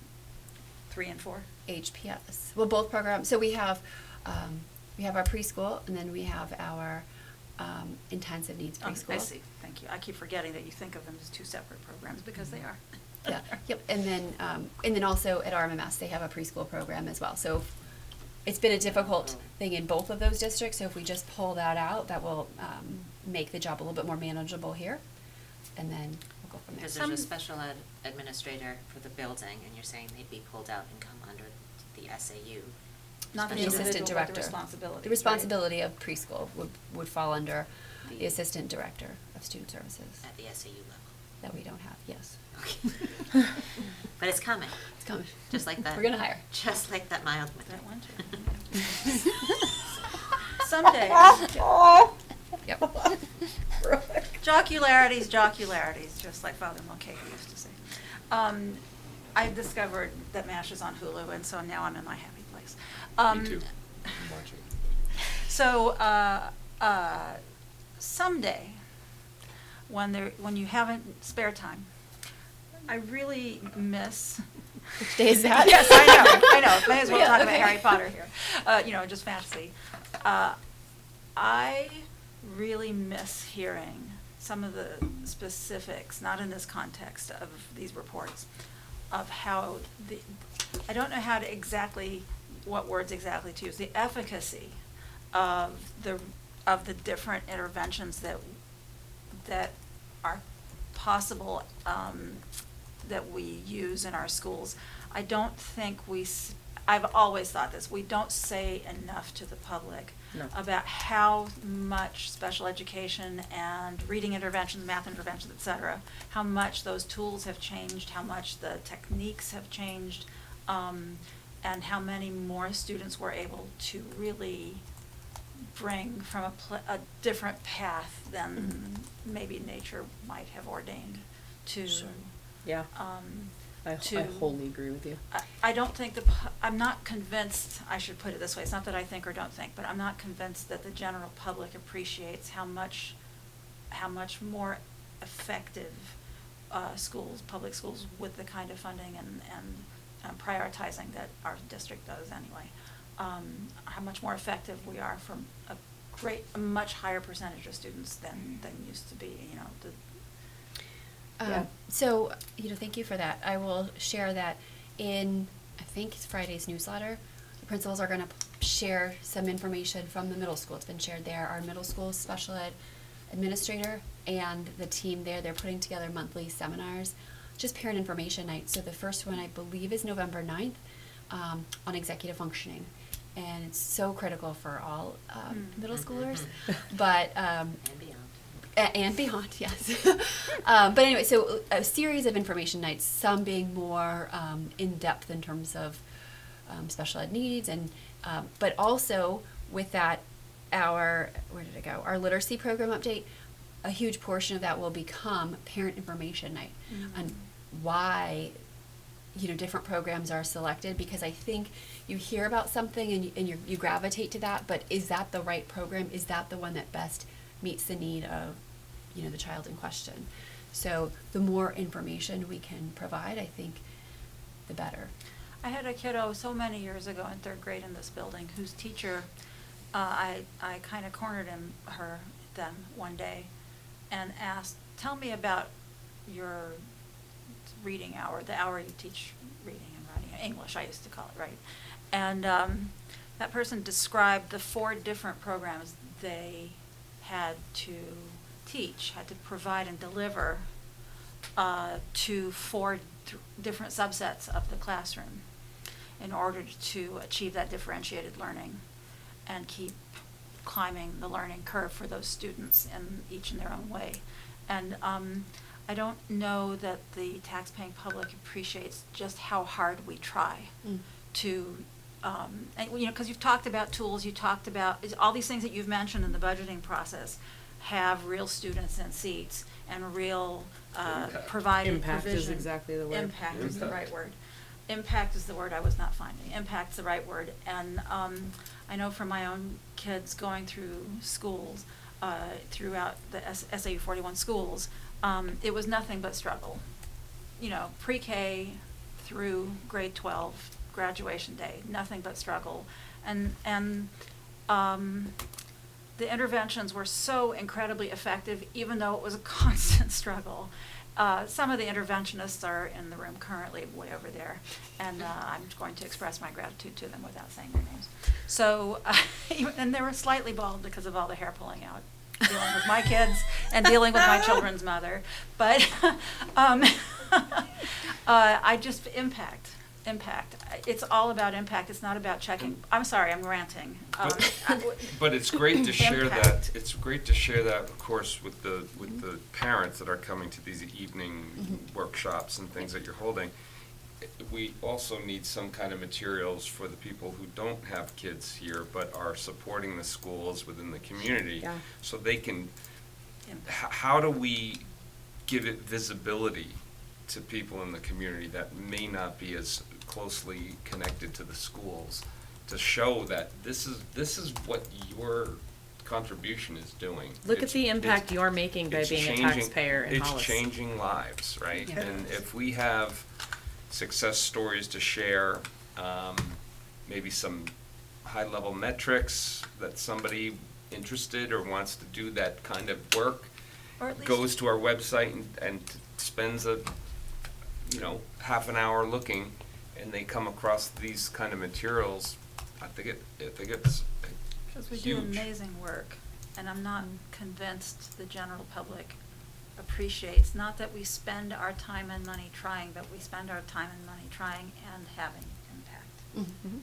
3 and 4? HPS. Well, both programs. So we have our preschool, and then we have our intensive needs preschool. I see, thank you. I keep forgetting that you think of them as 2 separate programs because they are. Yeah. Yep. And then also at RMMS they have a preschool program as well. So it's been a difficult thing in both of those districts. So if we just pull that out, that will make the job a little bit more manageable here. and then we'll go from there. Because there's a special ed administrator for the building, and you're saying they'd be pulled out and come under the SAU. Not the The special ed. assistant individual, but the director. responsibility. The responsibility of preschool would fall under the assistant director of student services At the SAU level. that we don't have, yes. Okay. But it's coming. It's coming. Just like that. We're gonna hire. Just like that mild winter. That winter. Someday. Yep. Jocularities, just like Father Mulcahy used to say. I discovered that MASH is on Hulu, and so now I'm in my happy place. Me too. I'm watching. So, someday, when you haven't spare time, I really miss. Which day is that? Yes, I know. May as well Yeah, talk okay. about Harry Potter here. Just fantasy. I really miss hearing some of the specifics, not in this context of these reports, of how I don't know how to what words exactly to use, the efficacy of the different interventions that are possible, that we use in our schools. I don't think I've always thought this, we don't say enough to the public No. about how much special education and reading interventions, math interventions, et cetera, how much those tools have changed, how much the techniques have changed, and how many more students were able to really bring from a different path than maybe nature might have ordained to. Sure. Yeah. I to- wholly agree with you. I don't think I'm not convinced, I should put it this way, it's not that I think or don't think, but I'm not convinced that the general public appreciates how much more effective public schools with the kind of funding and prioritizing that our district does anyway, how much more effective we are from a much higher percentage of students than used to be, Yeah. So, thank you for that. I will share that in, I think it's Friday's newsletter. The principals are going to share some information from the middle school. It's been shared there. Our middle school special ed administrator and the team there, they're putting together monthly seminars, just parent information night. So the first one, I believe, is November 9th on executive functioning. And it's so critical for all middle schoolers. But And beyond. and beyond, yes. But anyway, so a series of information nights, some being more in-depth in terms of special ed needs, and but also with that, our literacy program update, a huge portion of that will become parent information night on why different programs are selected, because I think you hear about something and you gravitate to that, but is that the right program? Is that the one that best meets the need of the child in question? So the more information we can provide, I think, the better. I had a kiddo so many years ago in third grade in this building whose teacher, I kind of cornered them one day and asked, tell me about your reading hour, the hour you teach reading and writing, English I used to call it, right? And that person described the 4 different programs they had to teach, had to provide and deliver to 4 different subsets of the classroom in order to achieve that differentiated learning and keep climbing the learning curve for those students, and each in their own way. And I don't know that the taxpaying public appreciates just how hard we try to, and because you've talked about tools, you talked about all these things that you've mentioned in the budgeting process have real students in seats and real provided Impact is provision. exactly the word. Impact is the Impact. right word. Impact is the word I was not finding. Impact's the right word. And I know from my own kids going through schools, throughout the SAU 41 schools, it was nothing but struggle. Pre-K through grade 12, graduation day, nothing but struggle. And the interventions were so incredibly effective, even though it was a constant struggle. Some of the interventionists are in the room currently, way over there, and I'm going to express my gratitude to them without saying their names. So, and they were slightly bald because of all the hair pulling out. dealing with my kids and dealing with my children's mother. But I just, impact. It's all about impact. It's not about checking. I'm sorry, I'm ranting. But it's great to share that. Impact. It's great to share that, of course, with the parents that are coming to these evening workshops and things that you're holding. We also need some kind of materials for the people who don't have kids here but are supporting the schools within the community, Yeah. so they can. How do we give it visibility to people in the community that may not be as closely connected to the schools, to show that this is what your contribution is doing. Look at the impact you're making by it's being a changing- taxpayer in Hollis. It's changing lives, right? Yeah. And if we have success stories to share, maybe some high-level metrics that somebody interested or wants to do that kind of work Or at least- goes to our website and spends half an hour looking, and they come across these kind of materials, I think it's Because we do huge. amazing work, and I'm not convinced the general public appreciates, not that we spend our time and money trying, but we spend our time and money trying and having impact,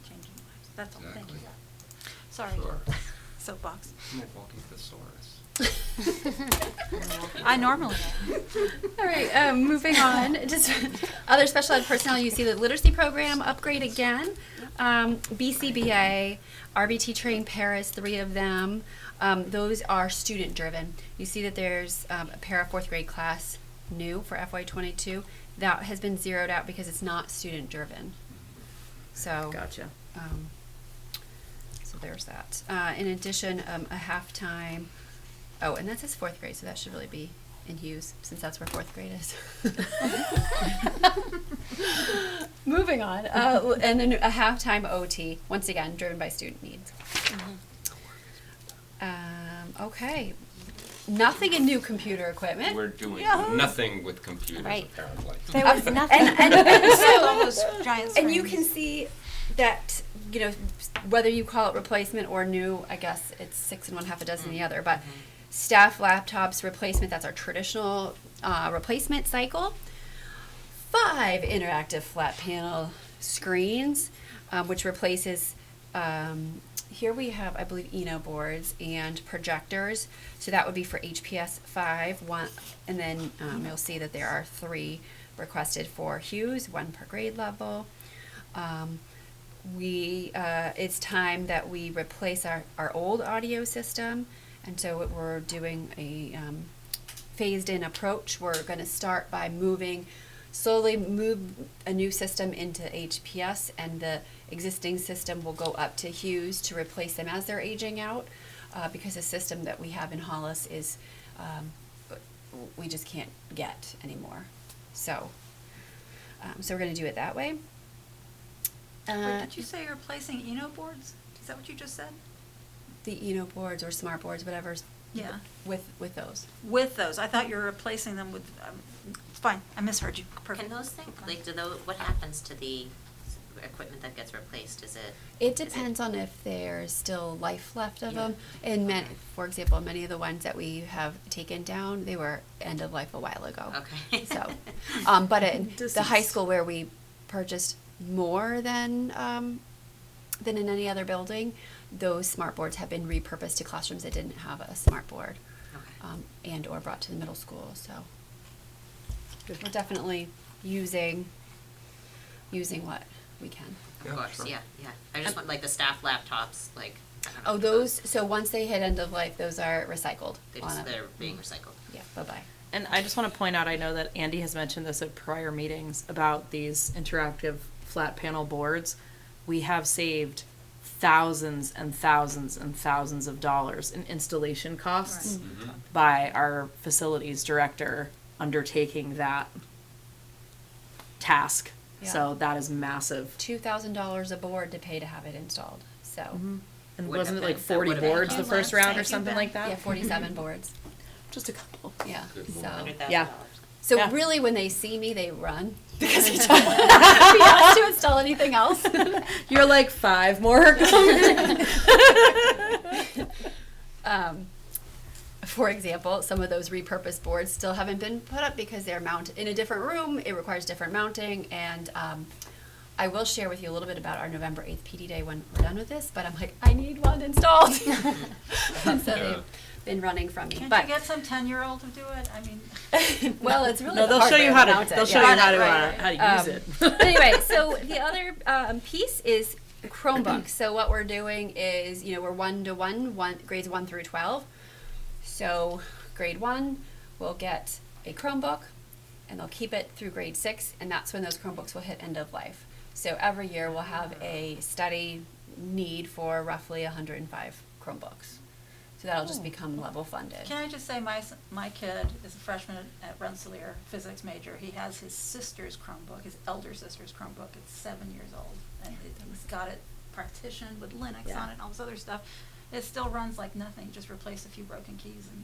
changing lives. That's all. Thank you. Exactly. Sorry. Sure. Soapbox. I'm like walking thesaurus. I normally am. All right, moving on. Just other special ed personnel, you see the literacy program upgrade again. BCBA, RBT Train Paris, 3 of them. Those are student driven. You see that there's a para 4th grade class new for FY22. That has been zeroed out because it's not student driven. So, Gotcha. so there's that. In addition, a halftime. Oh, and that says 4th grade, so that should really be in Hughes, since that's where 4th grade is. Moving on. And then a halftime OT, once again, driven by student needs. Okay. Nothing in new computer equipment. We're doing Yahoo! nothing with computers, Right. apparently. There was nothing. And All those giant and you screens. can see that, whether you call it replacement or new, I guess it's 6 and 1/2 a dozen the other, but staff laptops replacement, that's our traditional replacement cycle. 5 interactive flat panel screens, which replaces, here we have, I believe, Eno boards and projectors. So that would be for HPS 5, 1, and then you'll see that there are 3 requested for Hughes, 1 per grade level. It's time that we replace our old audio system, and so we're doing a phased in approach. We're going to start by slowly move a new system into HPS, and the existing system will go up to Hughes to replace them as they're aging out, because the system that we have in Hollis is we just can't get anymore. So we're going to do it that way. Wait, did you say you're replacing Eno boards? Is that what you just said? The Eno boards or smart boards, whatever's Yeah. with those. With those, I thought you were replacing them with, it's fine, I misheard you, perfect. Can those things, what happens to the equipment that gets replaced? It depends on if there's still life left of Yeah. them. And for example, many of the ones that we have taken down, they were end of life a while ago. Okay. So, but at the high school where we purchased more than in any other building, those smart boards have been repurposed to classrooms that didn't have a smart board, Okay. and or brought to the middle school. So we're definitely using what we can. Of Yeah, course, sure. yeah. I just want, like, the staff laptops, like, I don't know. Oh, those. So once they hit end of life, those are recycled. They're being recycled. Yeah. Bye bye. And I just want to point out, I know that Andy has mentioned this at prior meetings about these interactive flat panel boards. We have saved thousands and thousands and thousands of dollars in installation costs by our facilities director undertaking that task. Yeah. So that is massive. $2,000 a board to pay to have it installed. So And Would wasn't it have like been- that 40 would have been boards the huge. first round or Thank you, something Ben. like that? yeah, 47 boards. Just a couple. Yeah. Good So lord. $100,000. Yeah. so Yeah. really, when they see me, they run because they don't want to be asked to install anything else. You're like 5 more. for example, some of those repurposed boards still haven't been put up because they're mounted in a different room. It requires different mounting, and I will share with you a little bit about our November 8th PD day when we're done with this, but I'm like, I need one installed. And so they've been running from me. Can't But you get some 10-year-old to do it? I mean. well, it's really No, the they'll hard show way you how mount to. it, They'll show yeah. you how to Right. use it. But anyway, so the other piece is Chromebooks. So what we're doing is, we're 1-to-1, grades 1 through 12. So grade 1 will get a Chromebook, and they'll keep it through grade 6, and that's when those Chromebooks will hit end of life. So every year we'll have a steady need for roughly 105 Chromebooks. So that'll just become level funded. Can I just say, my kid is a freshman at Rensselaer, physics major. He has his sister's Chromebook, his elder sister's Chromebook. It's 7 years old, and he's got it partitioned with Linux on it and all this other stuff. It still runs like nothing. Just replace a few broken keys, and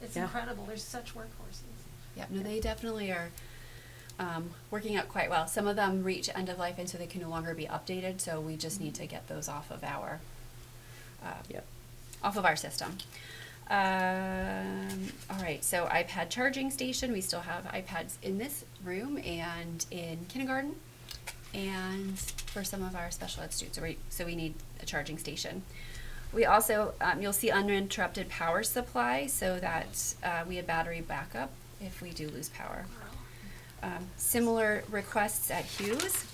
it's incredible. There's such workhorses. Yeah, no, they definitely are working out quite well. Some of them reach end of life, and so they can no longer be updated. So we just need to get those off of our off of our system. All right, so iPad charging station. We still have iPads in this room and in kindergarten, and for some of our special ed students. So we need a charging station. We also, you'll see uninterrupted power supply, so that we have battery backup if we do lose power. Similar requests at Hughes.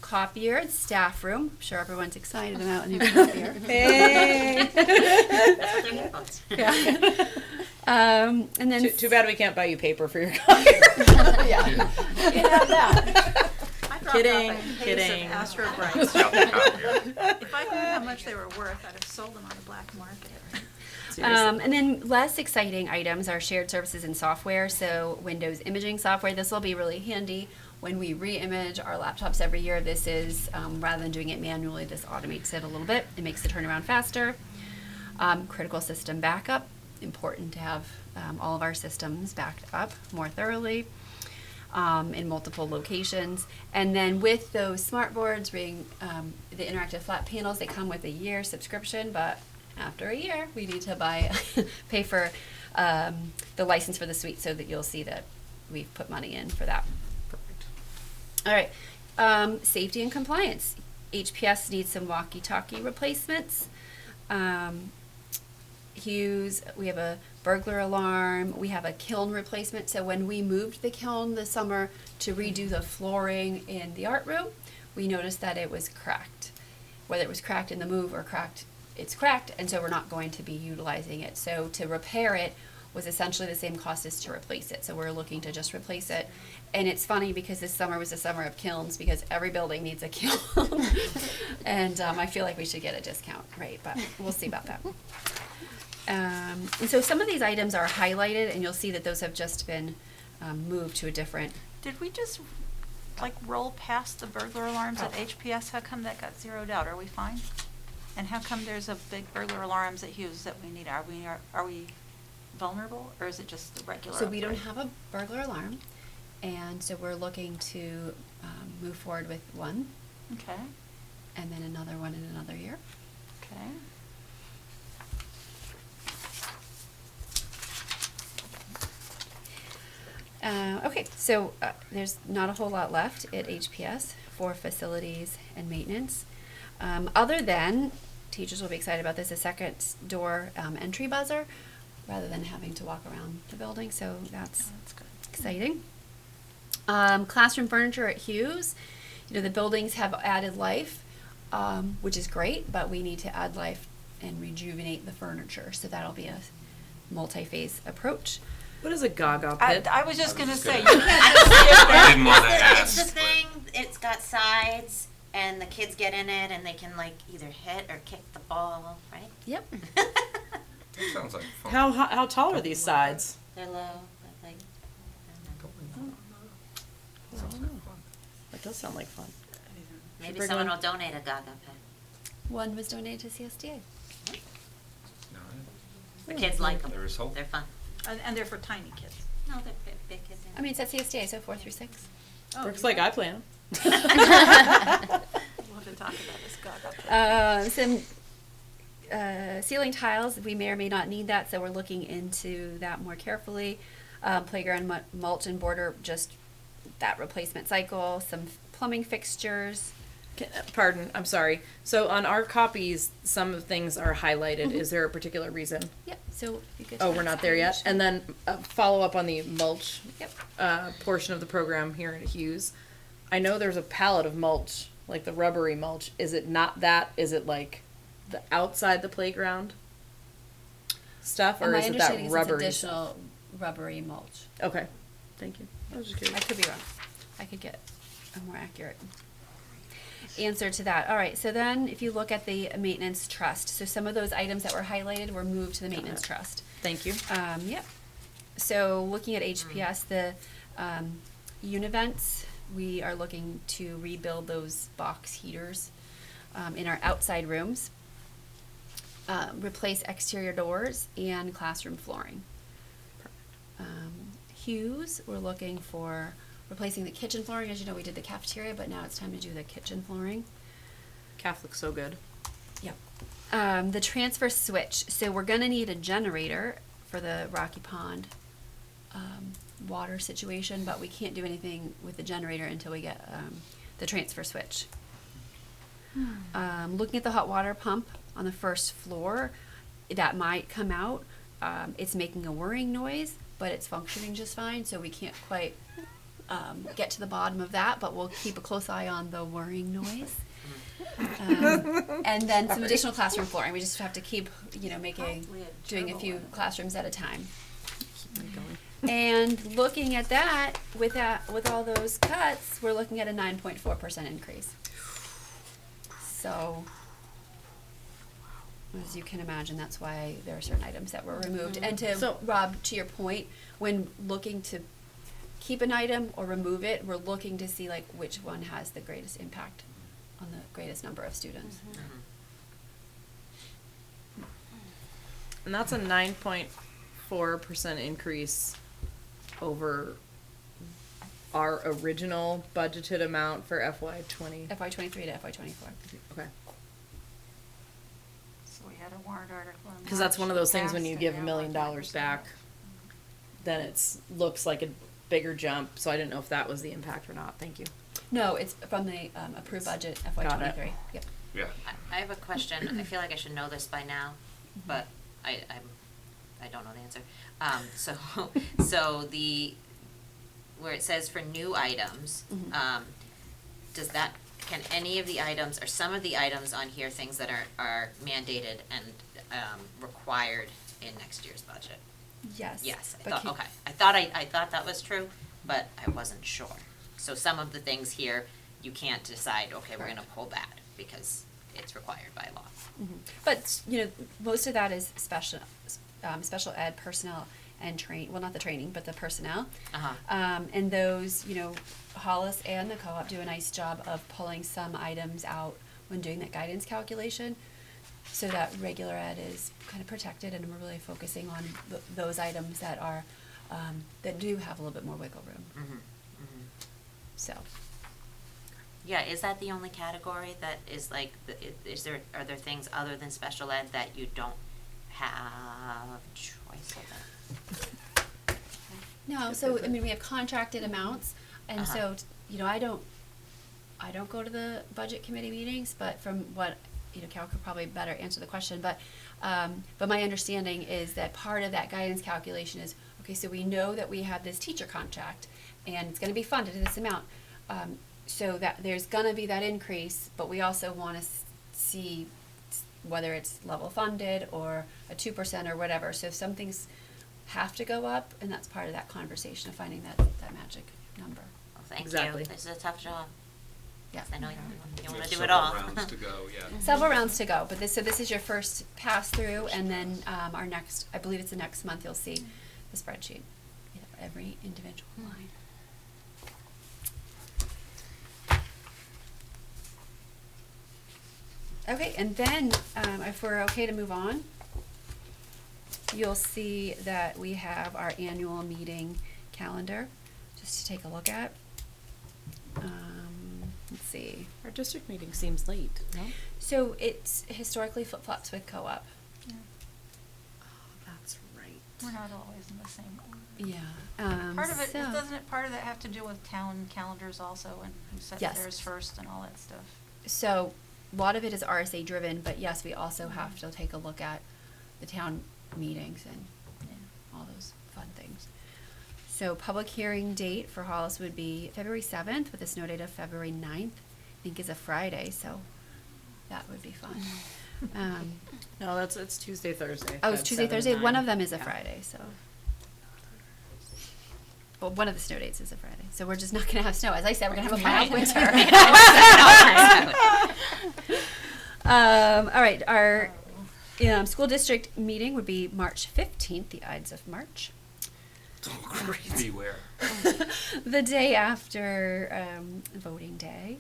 Copier, staff room. I'm sure everyone's excited about a new copier. Hey. That's what they're here for. Yeah. And then Too bad we can't buy you paper for your copy. yeah. You can have that. I dropped Kidding, off a case kidding. of Astro Brights. If I knew how much they were worth, I'd have sold them on the black market. And then less exciting items are shared services and software. So Windows imaging software. This will be really handy when we re-image our laptops every year. This is, rather than doing it manually, this automates it a little bit. It makes the turnaround faster. Critical system backup. Important to have all of our systems backed up more thoroughly in multiple locations. And then with those smart boards, the interactive flat panels, they come with a year subscription, but after a year, we need to pay for the license for the suite, so that you'll see that we've put money in for that. All right, safety and compliance. HPS needs some walkie-talkie replacements. Hughes, we have a burglar alarm. We have a kiln replacement. So when we moved the kiln this summer to redo the flooring in the art room, we noticed that it was cracked. Whether it was cracked in the move or it's cracked, and so we're not going to be utilizing it. So to repair it was essentially the same cost as to replace it. So we're looking to just replace it. And it's funny because this summer was the summer of kilns, because every building needs a kiln. And I feel like we should get a discount, right? But we'll see about that. And so some of these items are highlighted, and you'll see that those have just been moved to a different. Did we just roll past the burglar alarms at HPS? How come that got zeroed out? Are we fine? And how come there's a big burglar alarms at Hughes that we need? Are we vulnerable, or is it just the regular? So we don't have a burglar alarm, and so we're looking to move forward with one. Okay. And then another one in another year. Okay. Okay, so there's not a whole lot left at HPS for facilities and maintenance. Other than, teachers will be excited about this, a second door entry buzzer, rather than having to walk around the building, so that's good. exciting. Classroom furniture at Hughes. The buildings have added life, which is great, but we need to add life and rejuvenate the furniture, so that'll be a multi-phase approach. What is a gaga pit? I was just going to say, you I can't didn't want to It's ask. the thing, it's got sides, and the kids get in it, and they can either hit or kick the ball, right? Yep. That sounds like fun. How tall are these sides? They're low, but That does sound like fun. maybe bring someone one? will donate a gaga pit. One was donated to CSDA. No, The kids like them. There is hope. They're fun. and they're for tiny kids. No, they're big kids. I mean, it's at CSDA, so 4 through 6. Works like I plan. We'll have to talk about this gaga pit. Some Ceiling tiles, we may or may not need that, so we're looking into that more carefully. Playground mulch and border, just that replacement cycle. Some plumbing fixtures. Pardon, I'm sorry. So on our copies, some of things are highlighted. Is there a particular reason? Yep. So you could. Oh, we're not there yet. And then follow up on the mulch Yep. portion of the program here at Hughes. I know there's a pallet of mulch, like the rubbery mulch. Is it not that? Is it like the outside the playground stuff, or My is it that understanding is it's rubbery? additional rubbery mulch. Okay, thank you. I was just I curious. could be wrong. I could get a more accurate answer to that. All right, so then if you look at the maintenance trust, so some of those items that were highlighted were moved to the maintenance trust. Thank you. Yep. So looking at HPS, the univents, we are looking to rebuild those box heaters in our outside rooms, replace exterior doors and classroom flooring. Hughes, we're looking for replacing the kitchen flooring. As you know, we did the cafeteria, but now it's time to do the kitchen flooring. Calf looks so good. Yep. The transfer switch. So we're gonna need a generator for the Rocky Pond water situation, but we can't do anything with the generator until we get the transfer switch. Looking at the hot water pump on the first floor, that might come out. It's making a whirring noise, but it's functioning just fine, so we can't quite get to the bottom of that, but we'll keep a close eye on the whirring noise. And then some additional classroom flooring. We just have to keep, doing a few classrooms at a time. And looking at that, with all those cuts, we're looking at a 9.4% increase. So, as you can imagine, that's why there are certain items that were removed. And to Rob, to your point, when looking to keep an item or remove it, we're looking to see like which one has the greatest impact on the greatest number of students. And that's a 9.4% increase over our original budgeted amount for FY20. FY23 to FY24. Okay. So we had a warrant article. in Because that's one of March those things when passed, you and give now $1 million we're at back, then it's looks like a bigger jump. So I didn't know if that was the impact or not. Thank you. No, it's from the approved budget FY23. Got it. Yep. Yeah. I have a question. I feel like I should know this by now, but I don't know the answer. So the, where it says for new items, can any of the items, or some of the items on here, things that are mandated and required in next year's budget? Yes. Yes, But can- okay. I thought that was true, but I wasn't sure. So some of the things here, you can't decide, okay, we're gonna pull that because it's required by law. But, most of that is special ed personnel and not the training, but the personnel. And those, Hollis and the co-op do a nice job of pulling some items out when doing that guidance calculation, so that regular ed is kind of protected, and we're really focusing on those items that are, that do have a little bit more wiggle room. So. Yeah, is that the only category that is like, are there things other than special ed that you don't have choice of? No, so, we have contracted amounts, and so, I don't go to the budget committee meetings, but from what, Cal could probably better answer the question, but my understanding is that part of that guidance calculation is, okay, so we know that we have this teacher contract, and it's gonna be funded at this amount, so that there's gonna be that increase, but we also wanna see whether it's level funded or a 2% or whatever, so if some things have to go up, and that's part of that conversation of finding that magic number. Well, thank Exactly. you. This is a tough job. Yeah. I know you wanna There's do it several all. rounds to go, yeah. Several rounds to go, but this is your first pass through, and then our next, I believe it's the next month, you'll see the spreadsheet, every individual line. Okay, and then if we're okay to move on, you'll see that we have our annual meeting calendar, just to take a look at. let's see. Our district meeting seems late, no? So it's historically flip-flops with co-op. Yeah. That's right. We're not always in the same order. Yeah. Part of it, so- doesn't part of that have to do with town calendars also, and who sets Yes. theirs first and all that stuff? So a lot of it is RSA driven, but yes, we also have to take a look at the town meetings and all those fun things. So public hearing date for Hollis would be February 7th with a snow date of February 9th. I think is a Friday, so that would be fun. No, it's Tuesday, Thursday. Oh, it's Feb. Tuesday, 7 to Thursday. One 9. of them is a Yeah. Friday, so. Well, one of the snow dates is a Friday, so we're just not gonna have snow. As I said, we're gonna have a mild winter. All right, our school district meeting would be March 15th, the Ides of March. Beware. The day after voting day.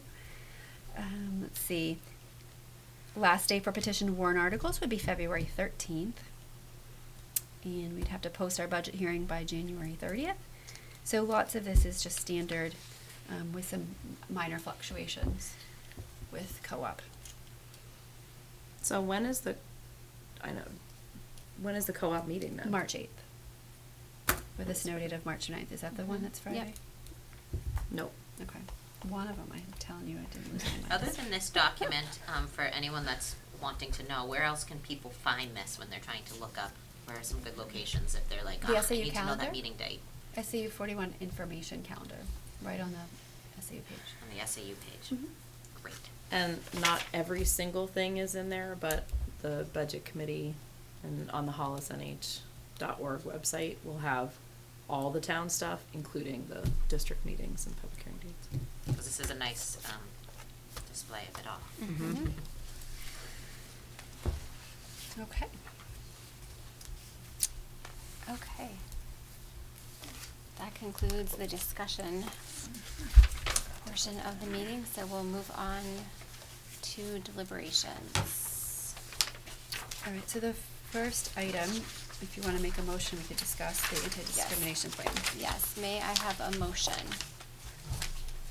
Let's see. Last day for petition warrant articles would be February 13th. And we'd have to post our budget hearing by January 30th. So lots of this is just standard with some minor fluctuations with co-op. So when is the co-op meeting then? March 8th. With a snow date of March 9th. Is that the one that's Friday? Nope. Okay. One of them, I'm telling you, I didn't lose my Other list. than this document, for anyone that's wanting to know, where else can people find this when they're trying to look up where are some good locations if they're like, The I SAU need to know calendar? that meeting date SAU 41 information calendar, right on the SAU page. on the SAU page. Mhm. Great. And not every single thing is in there, but the budget committee and on the hollisnh.org website will have all the town stuff, including the district meetings and public hearing dates. Because this is a nice display of it all. Mm-hmm. Okay. Okay. That concludes the discussion portion of the meeting, so we'll move on to deliberations. All right, so the first item, if you want to make a motion, we could discuss the anti-discrimination plan. Yes, may I have a motion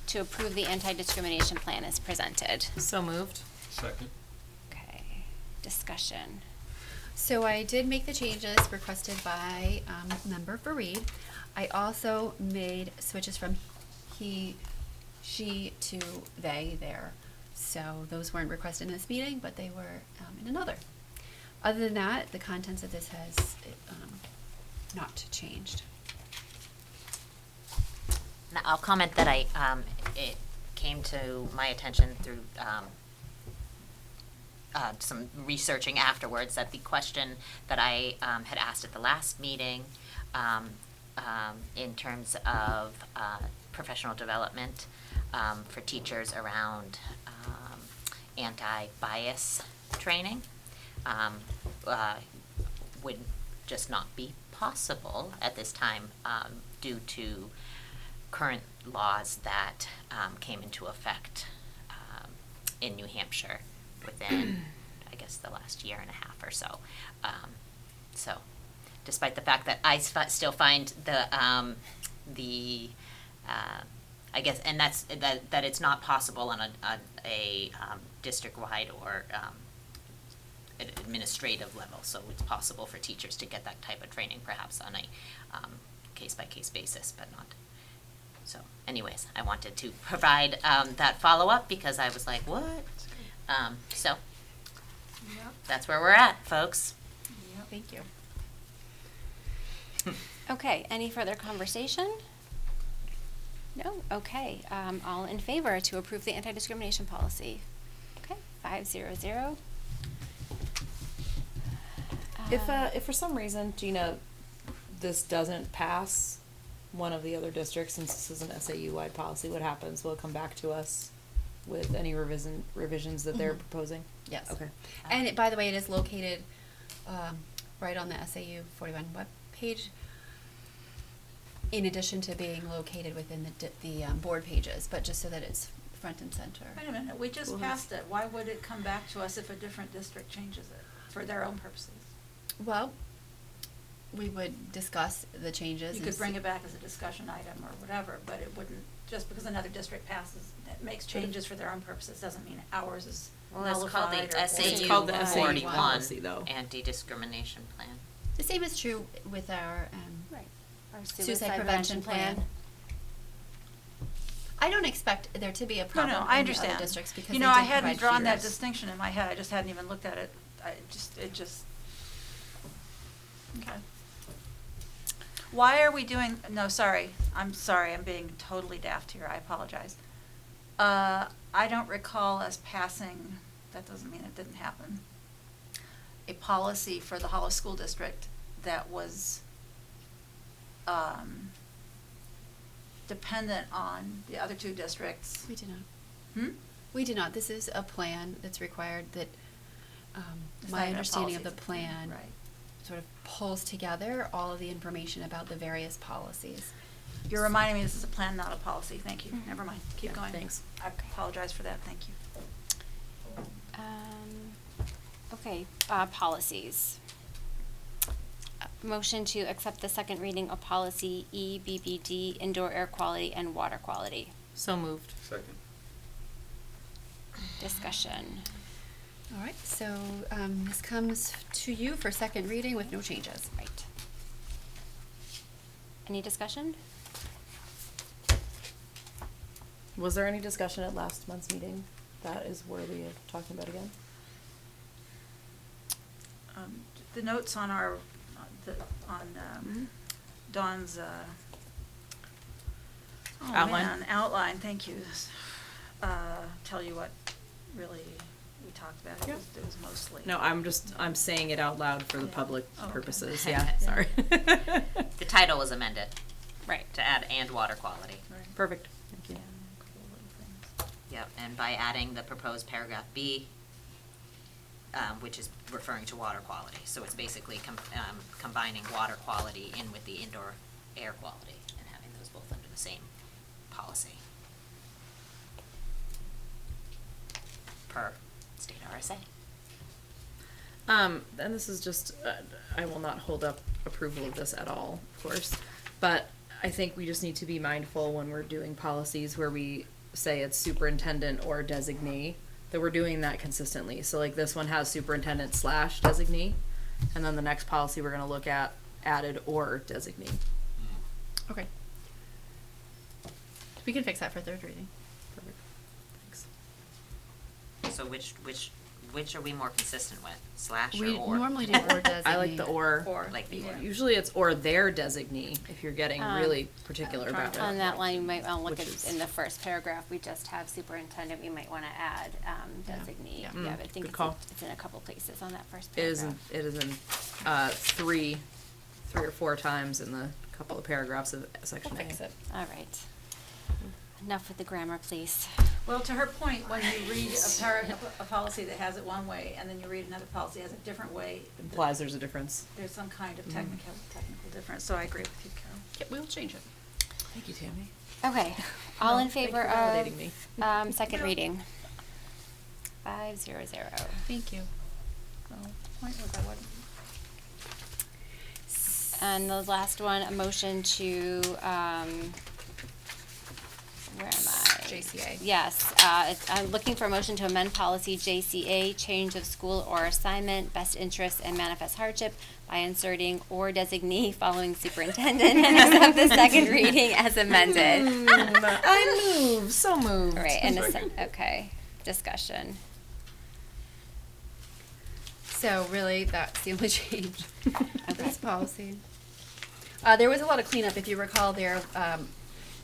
to approve the anti-discrimination plan as presented? So moved. Second. Okay, discussion. So I did make the changes requested by member Fareed. I also made switches from he, she to they, there. So those weren't requested in this meeting, but they were in another. Other than that, the contents of this has not changed. Now, I'll comment that it came to my attention through some researching afterwards that the question that I had asked at the last meeting in terms of professional development for teachers around anti-bias training would just not be possible at this time due to current laws that came into effect in New Hampshire within, I guess, the last year and a half or so. So, despite the fact that I still find I guess, and that's that it's not possible on a district-wide or an administrative level. So it's possible for teachers to get that type of training, perhaps on a case-by-case basis, but not. So, anyways, I wanted to provide that follow-up because I was like, what? So, Yep. that's where we're at, folks. Yep. Thank you. Okay, any further conversation? No? Okay, all in favor to approve the anti-discrimination policy? Okay, 500. If for some reason, Gina, this doesn't pass one of the other districts, since this is an SAU-wide policy, what happens? Will it come back to us with any revisions that they're Mhm. proposing? Yes. Okay. And by the way, it is located right on the SAU 41 web page. In addition to being located within the board pages, but just so that it's front and center. Wait a minute, we just Well, passed it. Why would it come back to us if a different district changes it for their own purposes? Well, we would discuss the changes. You and could bring see- it back as a discussion item or whatever, but it wouldn't, just because another district passes, makes changes for their own purposes, doesn't mean ours is Well, it's called nullified the or. It's called the SAU SAU 41 policy, though. anti-discrimination plan. The same is true with our Right. Our suicide prevention plan. I don't expect there to be a No, problem no, I in the other understand. districts because You they know, I did hadn't provide drawn that feeders. distinction in my head, I just hadn't even looked at it, okay. Why are we doing, no, sorry, I'm being totally daft here, I apologize. I don't recall us passing, that doesn't mean it didn't happen, a policy for the Hollis School District that was, dependent on the other two districts. We do not. Hmm? We do not. This is a plan that's required that, It's my not even a understanding of the policy, it's a plan, plan right. sort of pulls together all of the information about the various policies. You're reminding me this is a plan, not a policy. Thank you. Never mind. Keep Yeah, going. thanks. I apologize for that. Thank you. Okay, policies. Motion to accept the second reading of policy EBBD, indoor air quality and water quality. So moved. Second. Discussion. All right, so this comes to you for second reading with no changes. Right. Any discussion? Was there any discussion at last month's meeting that is worthy of talking about again? The notes on our, Dawn's, Outline? Outline, thank you. Tell you what really we talked about. Yeah. It was mostly. No, I'm saying it out loud for the Yeah. public Oh, okay. purposes, Yeah. yeah, sorry. The title was amended Right. to add "and water quality." Right. Perfect, thank Yeah, you. a couple of little things. Yep, and by adding the proposed paragraph B, which is referring to water quality. So it's basically combining water quality in with the indoor air quality and having those both under the same policy. Per state RSA. And this is just, I will not hold up approval of this at all, of course. But I think we just need to be mindful when we're doing policies where we say it's superintendent or designee, that we're doing that consistently. So like this one has superintendent / designee, and then the next policy we're gonna look at added or designee. Okay. We can fix that for third reading. Perfect, thanks. So which are we more consistent with, / We or or? normally do or designee. I like the or. Or. Like the or. Usually it's or their designee, if you're getting really particular trying about to- it. On that line, you might want to look Which at, is- in the first paragraph, we just have superintendent, we might want to add Yeah. designee. Yeah. Yeah, Mm, but I think good it's call. it's in a couple places on that first It is paragraph. in, three or four times in the couple of paragraphs of section A. We'll fix it. All right. Enough with the grammar, please. Well, to her point, when you read a policy that has it one way, and then you read another policy that has it a different way, Implies there's a difference. there's some kind of technical difference, so I agree with you, Carol. Yep, we'll change it. Thank you, Tammy. Okay, all in thank you favor for validating me. of second reading? 500. Thank you. So, point was I wasn't. And the last one, a motion to, where am I? JCA. Yes, I'm looking for a motion to amend policy JCA, change of school or assignment, best interest and manifest hardship by inserting or designee following superintendent and accept the second reading as amended. I move, so moved. All right, and okay, discussion. So really, that's the only change of this policy. There was a lot of cleanup, if you recall there,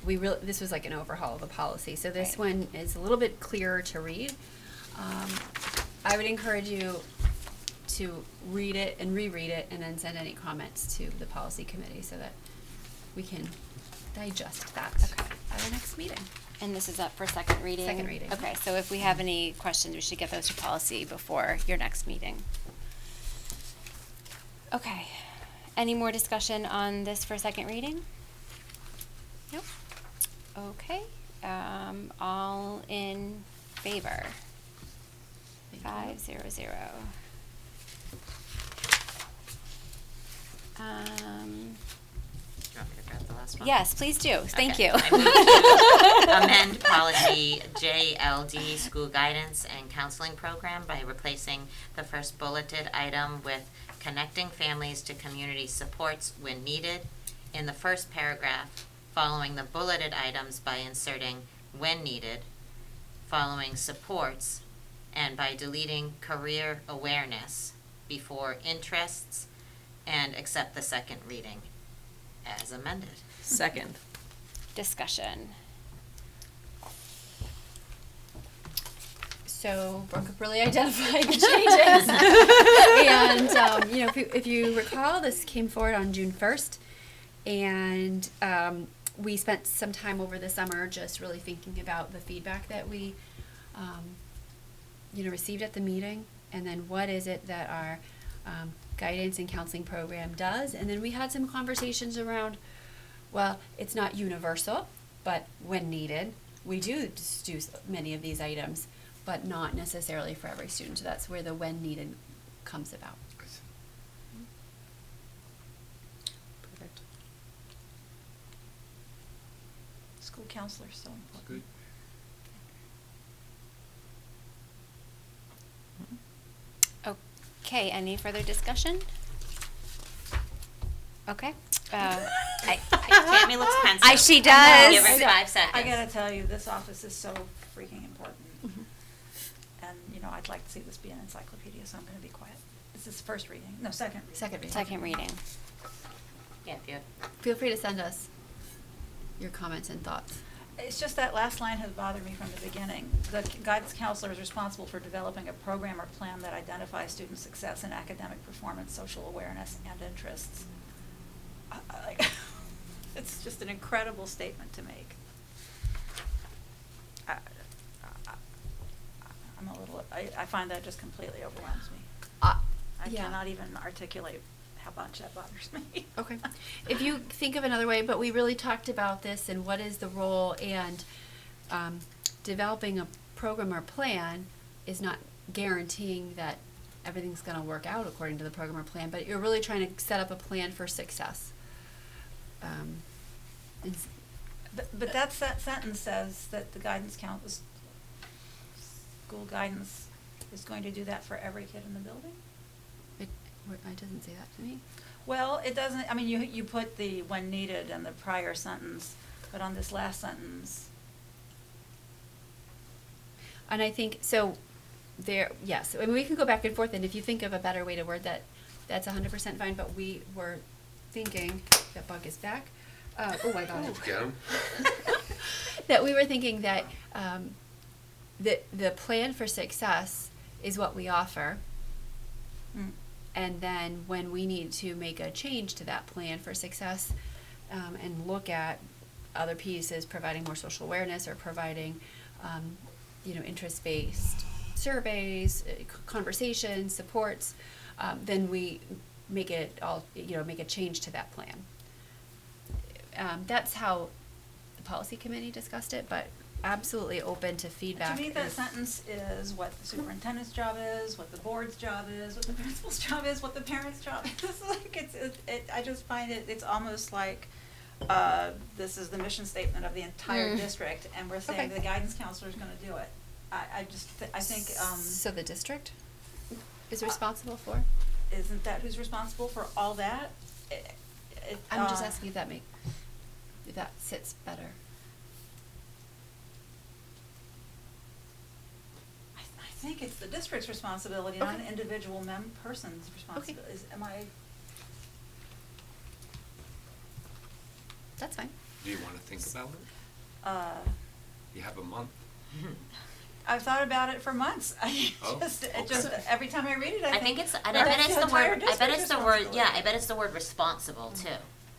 this was like an overhaul of a policy, so this Right. one is a little bit clearer to read. I would encourage you to read it and reread it and then send any comments to the policy committee so that we can digest that at our next meeting. And this is up for second reading? Second reading. Okay, so if we have any questions, we should get those to policy before your next meeting. Okay, any more discussion on this for second reading? Nope. Okay, all in favor? Thank you. 500. Do you want me to grab the last one? Yes, please do. Thank Okay. you. I move to amend policy JLD, school guidance and counseling program, by replacing the first bulleted item with connecting families to community supports when needed in the first paragraph, following the bulleted items by inserting when needed, following supports, and by deleting career awareness before interests, and accept the second reading as amended. Second. Discussion. So Brooke really identified the changes. And, if you recall, this came forward on June 1st. And we spent some time over the summer just really thinking about the feedback that we, received at the meeting. And then what is it that our guidance and counseling program does. And then we had some conversations around, well, it's not universal, but when needed, we do many of these items, but not necessarily for every student. So that's where the when needed comes about. Perfect. School counselors so important. Okay, any further discussion? Okay. Tammy looks pensive. She does. Give her 5 seconds. I gotta tell you, this office is so freaking important. And, I'd like to see this be an encyclopedia, so I'm gonna be quiet. This is first reading, no, second reading. Second reading. Yeah, if you Feel free to send us your comments and thoughts. It's just that last line has bothered me from the beginning. The guidance counselor is responsible for developing a program or plan that identifies student success in academic performance, social awareness, and interests. It's just an incredible statement to make. I find that just completely overwhelms me. I Yeah. cannot even articulate how much that bothers me. Okay. If you think of another way, but we really talked about this and what is the role, and developing a program or plan is not guaranteeing that everything's going to work out according to the program or plan, but you're really trying to set up a plan for success. But that sentence says that the guidance school guidance is going to do that for every kid in the building? It doesn't say that to me. Well, it doesn't, I mean, you put the when needed in the prior sentence, but on this last sentence. And I think, so yes, I mean, we can go back and forth, and if you think of a better way to word that, that's 100% fine, but we were thinking, that bug is back. Oh, I got it. Get 'em? That we were thinking that the plan for success is what we offer. And then when we need to make a change to that plan for success, and look at other pieces, providing more social awareness or providing, interest-based surveys, conversations, supports, then we make it all, make a change to that plan. That's how the policy committee discussed it, but absolutely open to feedback. To me, that sentence is what the superintendent's job is, what the board's job is, what the principal's job is, what the parent's job is. I just find it's almost like, this is the mission statement of the entire district, and we're saying Okay. the guidance counselor is gonna do it. I think, So the district is responsible for? isn't that who's responsible for all that? I'm just asking if that sits better. I think it's the district's responsibility, not an Okay. individual person's responsibility. Am I? That's fine. Do you want to think about it? You have a month. I've thought about it for months. Oh, Just every time I read it, I think it's, and I that's bet it's the entire word, I bet district's it's the word, yeah, responsibility. I bet it's the word responsible too,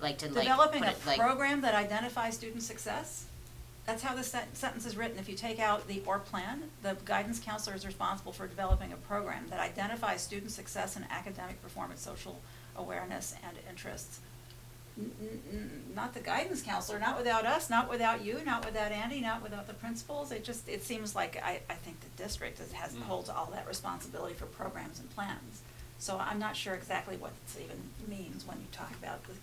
like to like Developing put a it like. program that identifies student success. That's how the sentence is written. If you take out the or plan, the guidance counselor is responsible for developing a program that identifies student success in academic performance, social awareness, and interests. Not the guidance counselor, not without us, not without you, not without Andy, not without the principals. It seems like I think the district holds all that responsibility for programs and plans. So I'm not sure exactly what this even means when you talk about the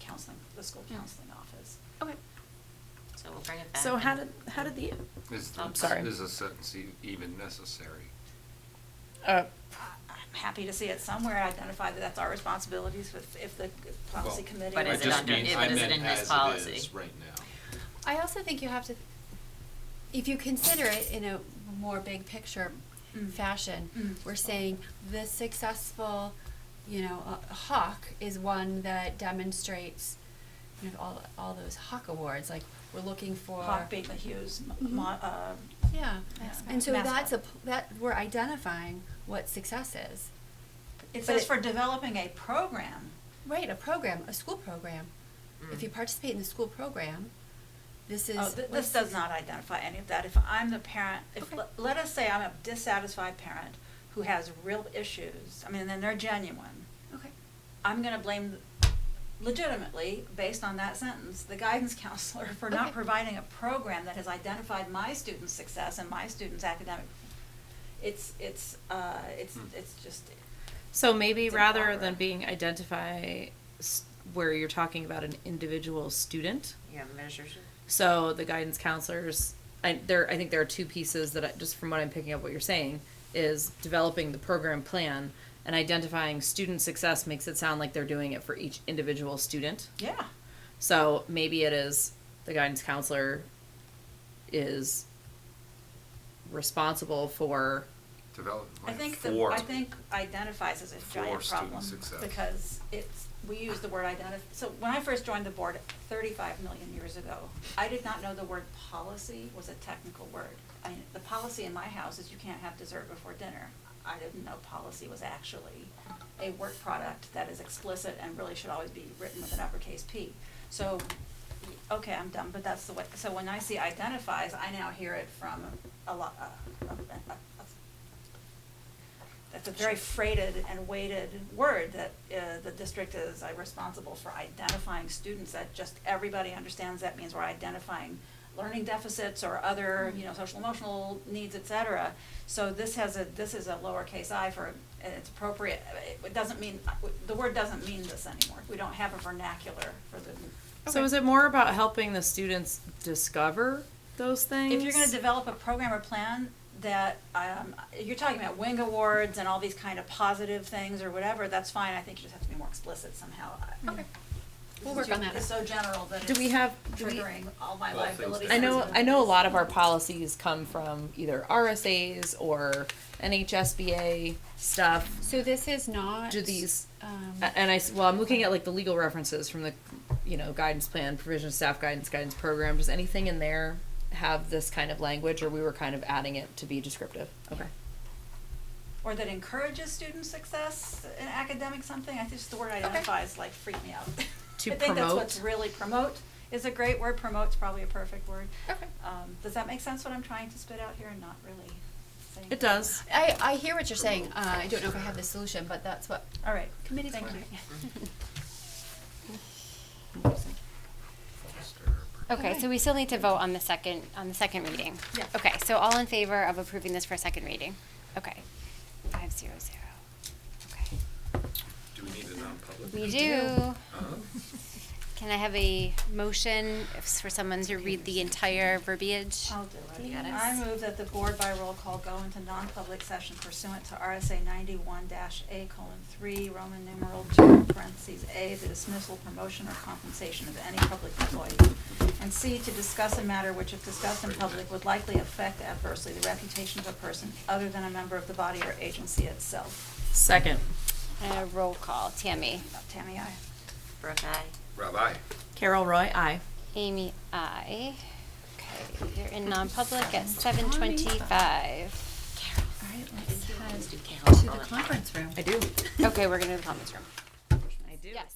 school counseling office. Okay. So we'll bring it back. So how and- did the, Is, I'm sorry. is a sentence even necessary? I'm happy to see it somewhere identified that that's our responsibilities if the policy Well, committee. But I is it just under- mean, but I is it meant in this as policy? it is right now. I also think you have to, if you consider it in a more big picture fashion, we're saying the successful, hawk is one that demonstrates, all those hawk awards. Like we're looking for Hawk being the Hughes, yeah, Mascot. and so Mascot. that we're identifying what success is. It But says it- for developing a program. Right, a school program. If you participate in the school program, this is. Oh, this what's does suc- not identify any of that. If I'm the parent, Okay. let us say I'm a dissatisfied parent who has real issues, then they're genuine. Okay. I'm gonna blame legitimately, based on that sentence, the guidance counselor for not Okay. providing a program that has identified my students' success and my students' academic. It's just. so maybe It's rather improper. than being where you're talking about an individual student, Yeah, measures. so the guidance counselors, I think there are two pieces that just from what I'm picking up what you're saying is developing the program plan and identifying student success makes it sound like they're doing it for each individual student. Yeah. So maybe it is the guidance counselor is responsible for I think for identifies as a giant student problem success. because we use the word identify. So when I first joined the board 35 million years ago, I did not know the word policy was a technical word. The policy in my house is you can't have dessert before dinner. I didn't know policy was actually a work product that is explicit and really should always be written with an uppercase P. So, okay, I'm done, but that's the way. So when I see identifies, I now hear it from a lot. That's a very freighted and weighted word that the district is responsible for identifying students that just everybody understands. That means we're identifying learning deficits or other, social emotional needs, et cetera. So this is a lowercase I for, and it's appropriate. It doesn't mean, the word doesn't mean this anymore. We don't have a vernacular for the. So is it more about helping the students discover those things? If you're gonna develop a program or plan that, you're talking about wing awards and all these kind of positive things or whatever, that's fine. I think you just have to be more explicit somehow. Okay. We'll work on that. It's so general that Do it's we have- triggering all my All things liabilities. I know a lot of our policies come from either RSAs or NHSBA stuff. So this is not. Do these, Um, and I'm looking at like the legal references from the, guidance plan, provision of staff guidance program. Does anything in there have this kind of language, or we were kind of adding it to be descriptive? Okay. Or that encourages student success in academic something. I think the word identifies freak me out. To I think that's promote? what's really promote is a great word. Promote's probably a perfect word. Okay. Does that make sense what I'm trying to spit out here and not really saying? It does. I hear what you're saying. I don't know if I have the solution, but that's what All right. committee's Thank for. you. Okay, so we still need to vote on the second reading. Yeah. Okay, so all in favor of approving this for second reading? Okay. 500. Okay. Do we need a non-public? We do. Can I have a motion for someone to read the entire verbiage? I'll do it. Got it. I move that the board by roll call go into non-public session pursuant to RSA 91-A:3, Roman numeral 2, parentheses A, the dismissal, promotion, or compensation of any public employee. And C, to discuss a matter which, if discussed in public, would likely affect adversely the reputation of a person other than a member of the body or agency itself. Second. Roll call. Tammy. Tammy, aye. Brooke, aye. Rob, aye. Carol Roy, aye. Amy, I. Okay, we're in non-public at 7:25. All right, let's head Do Carol to the roll it. conference room. I do. Okay, we're gonna do the conference room. I do. Yes.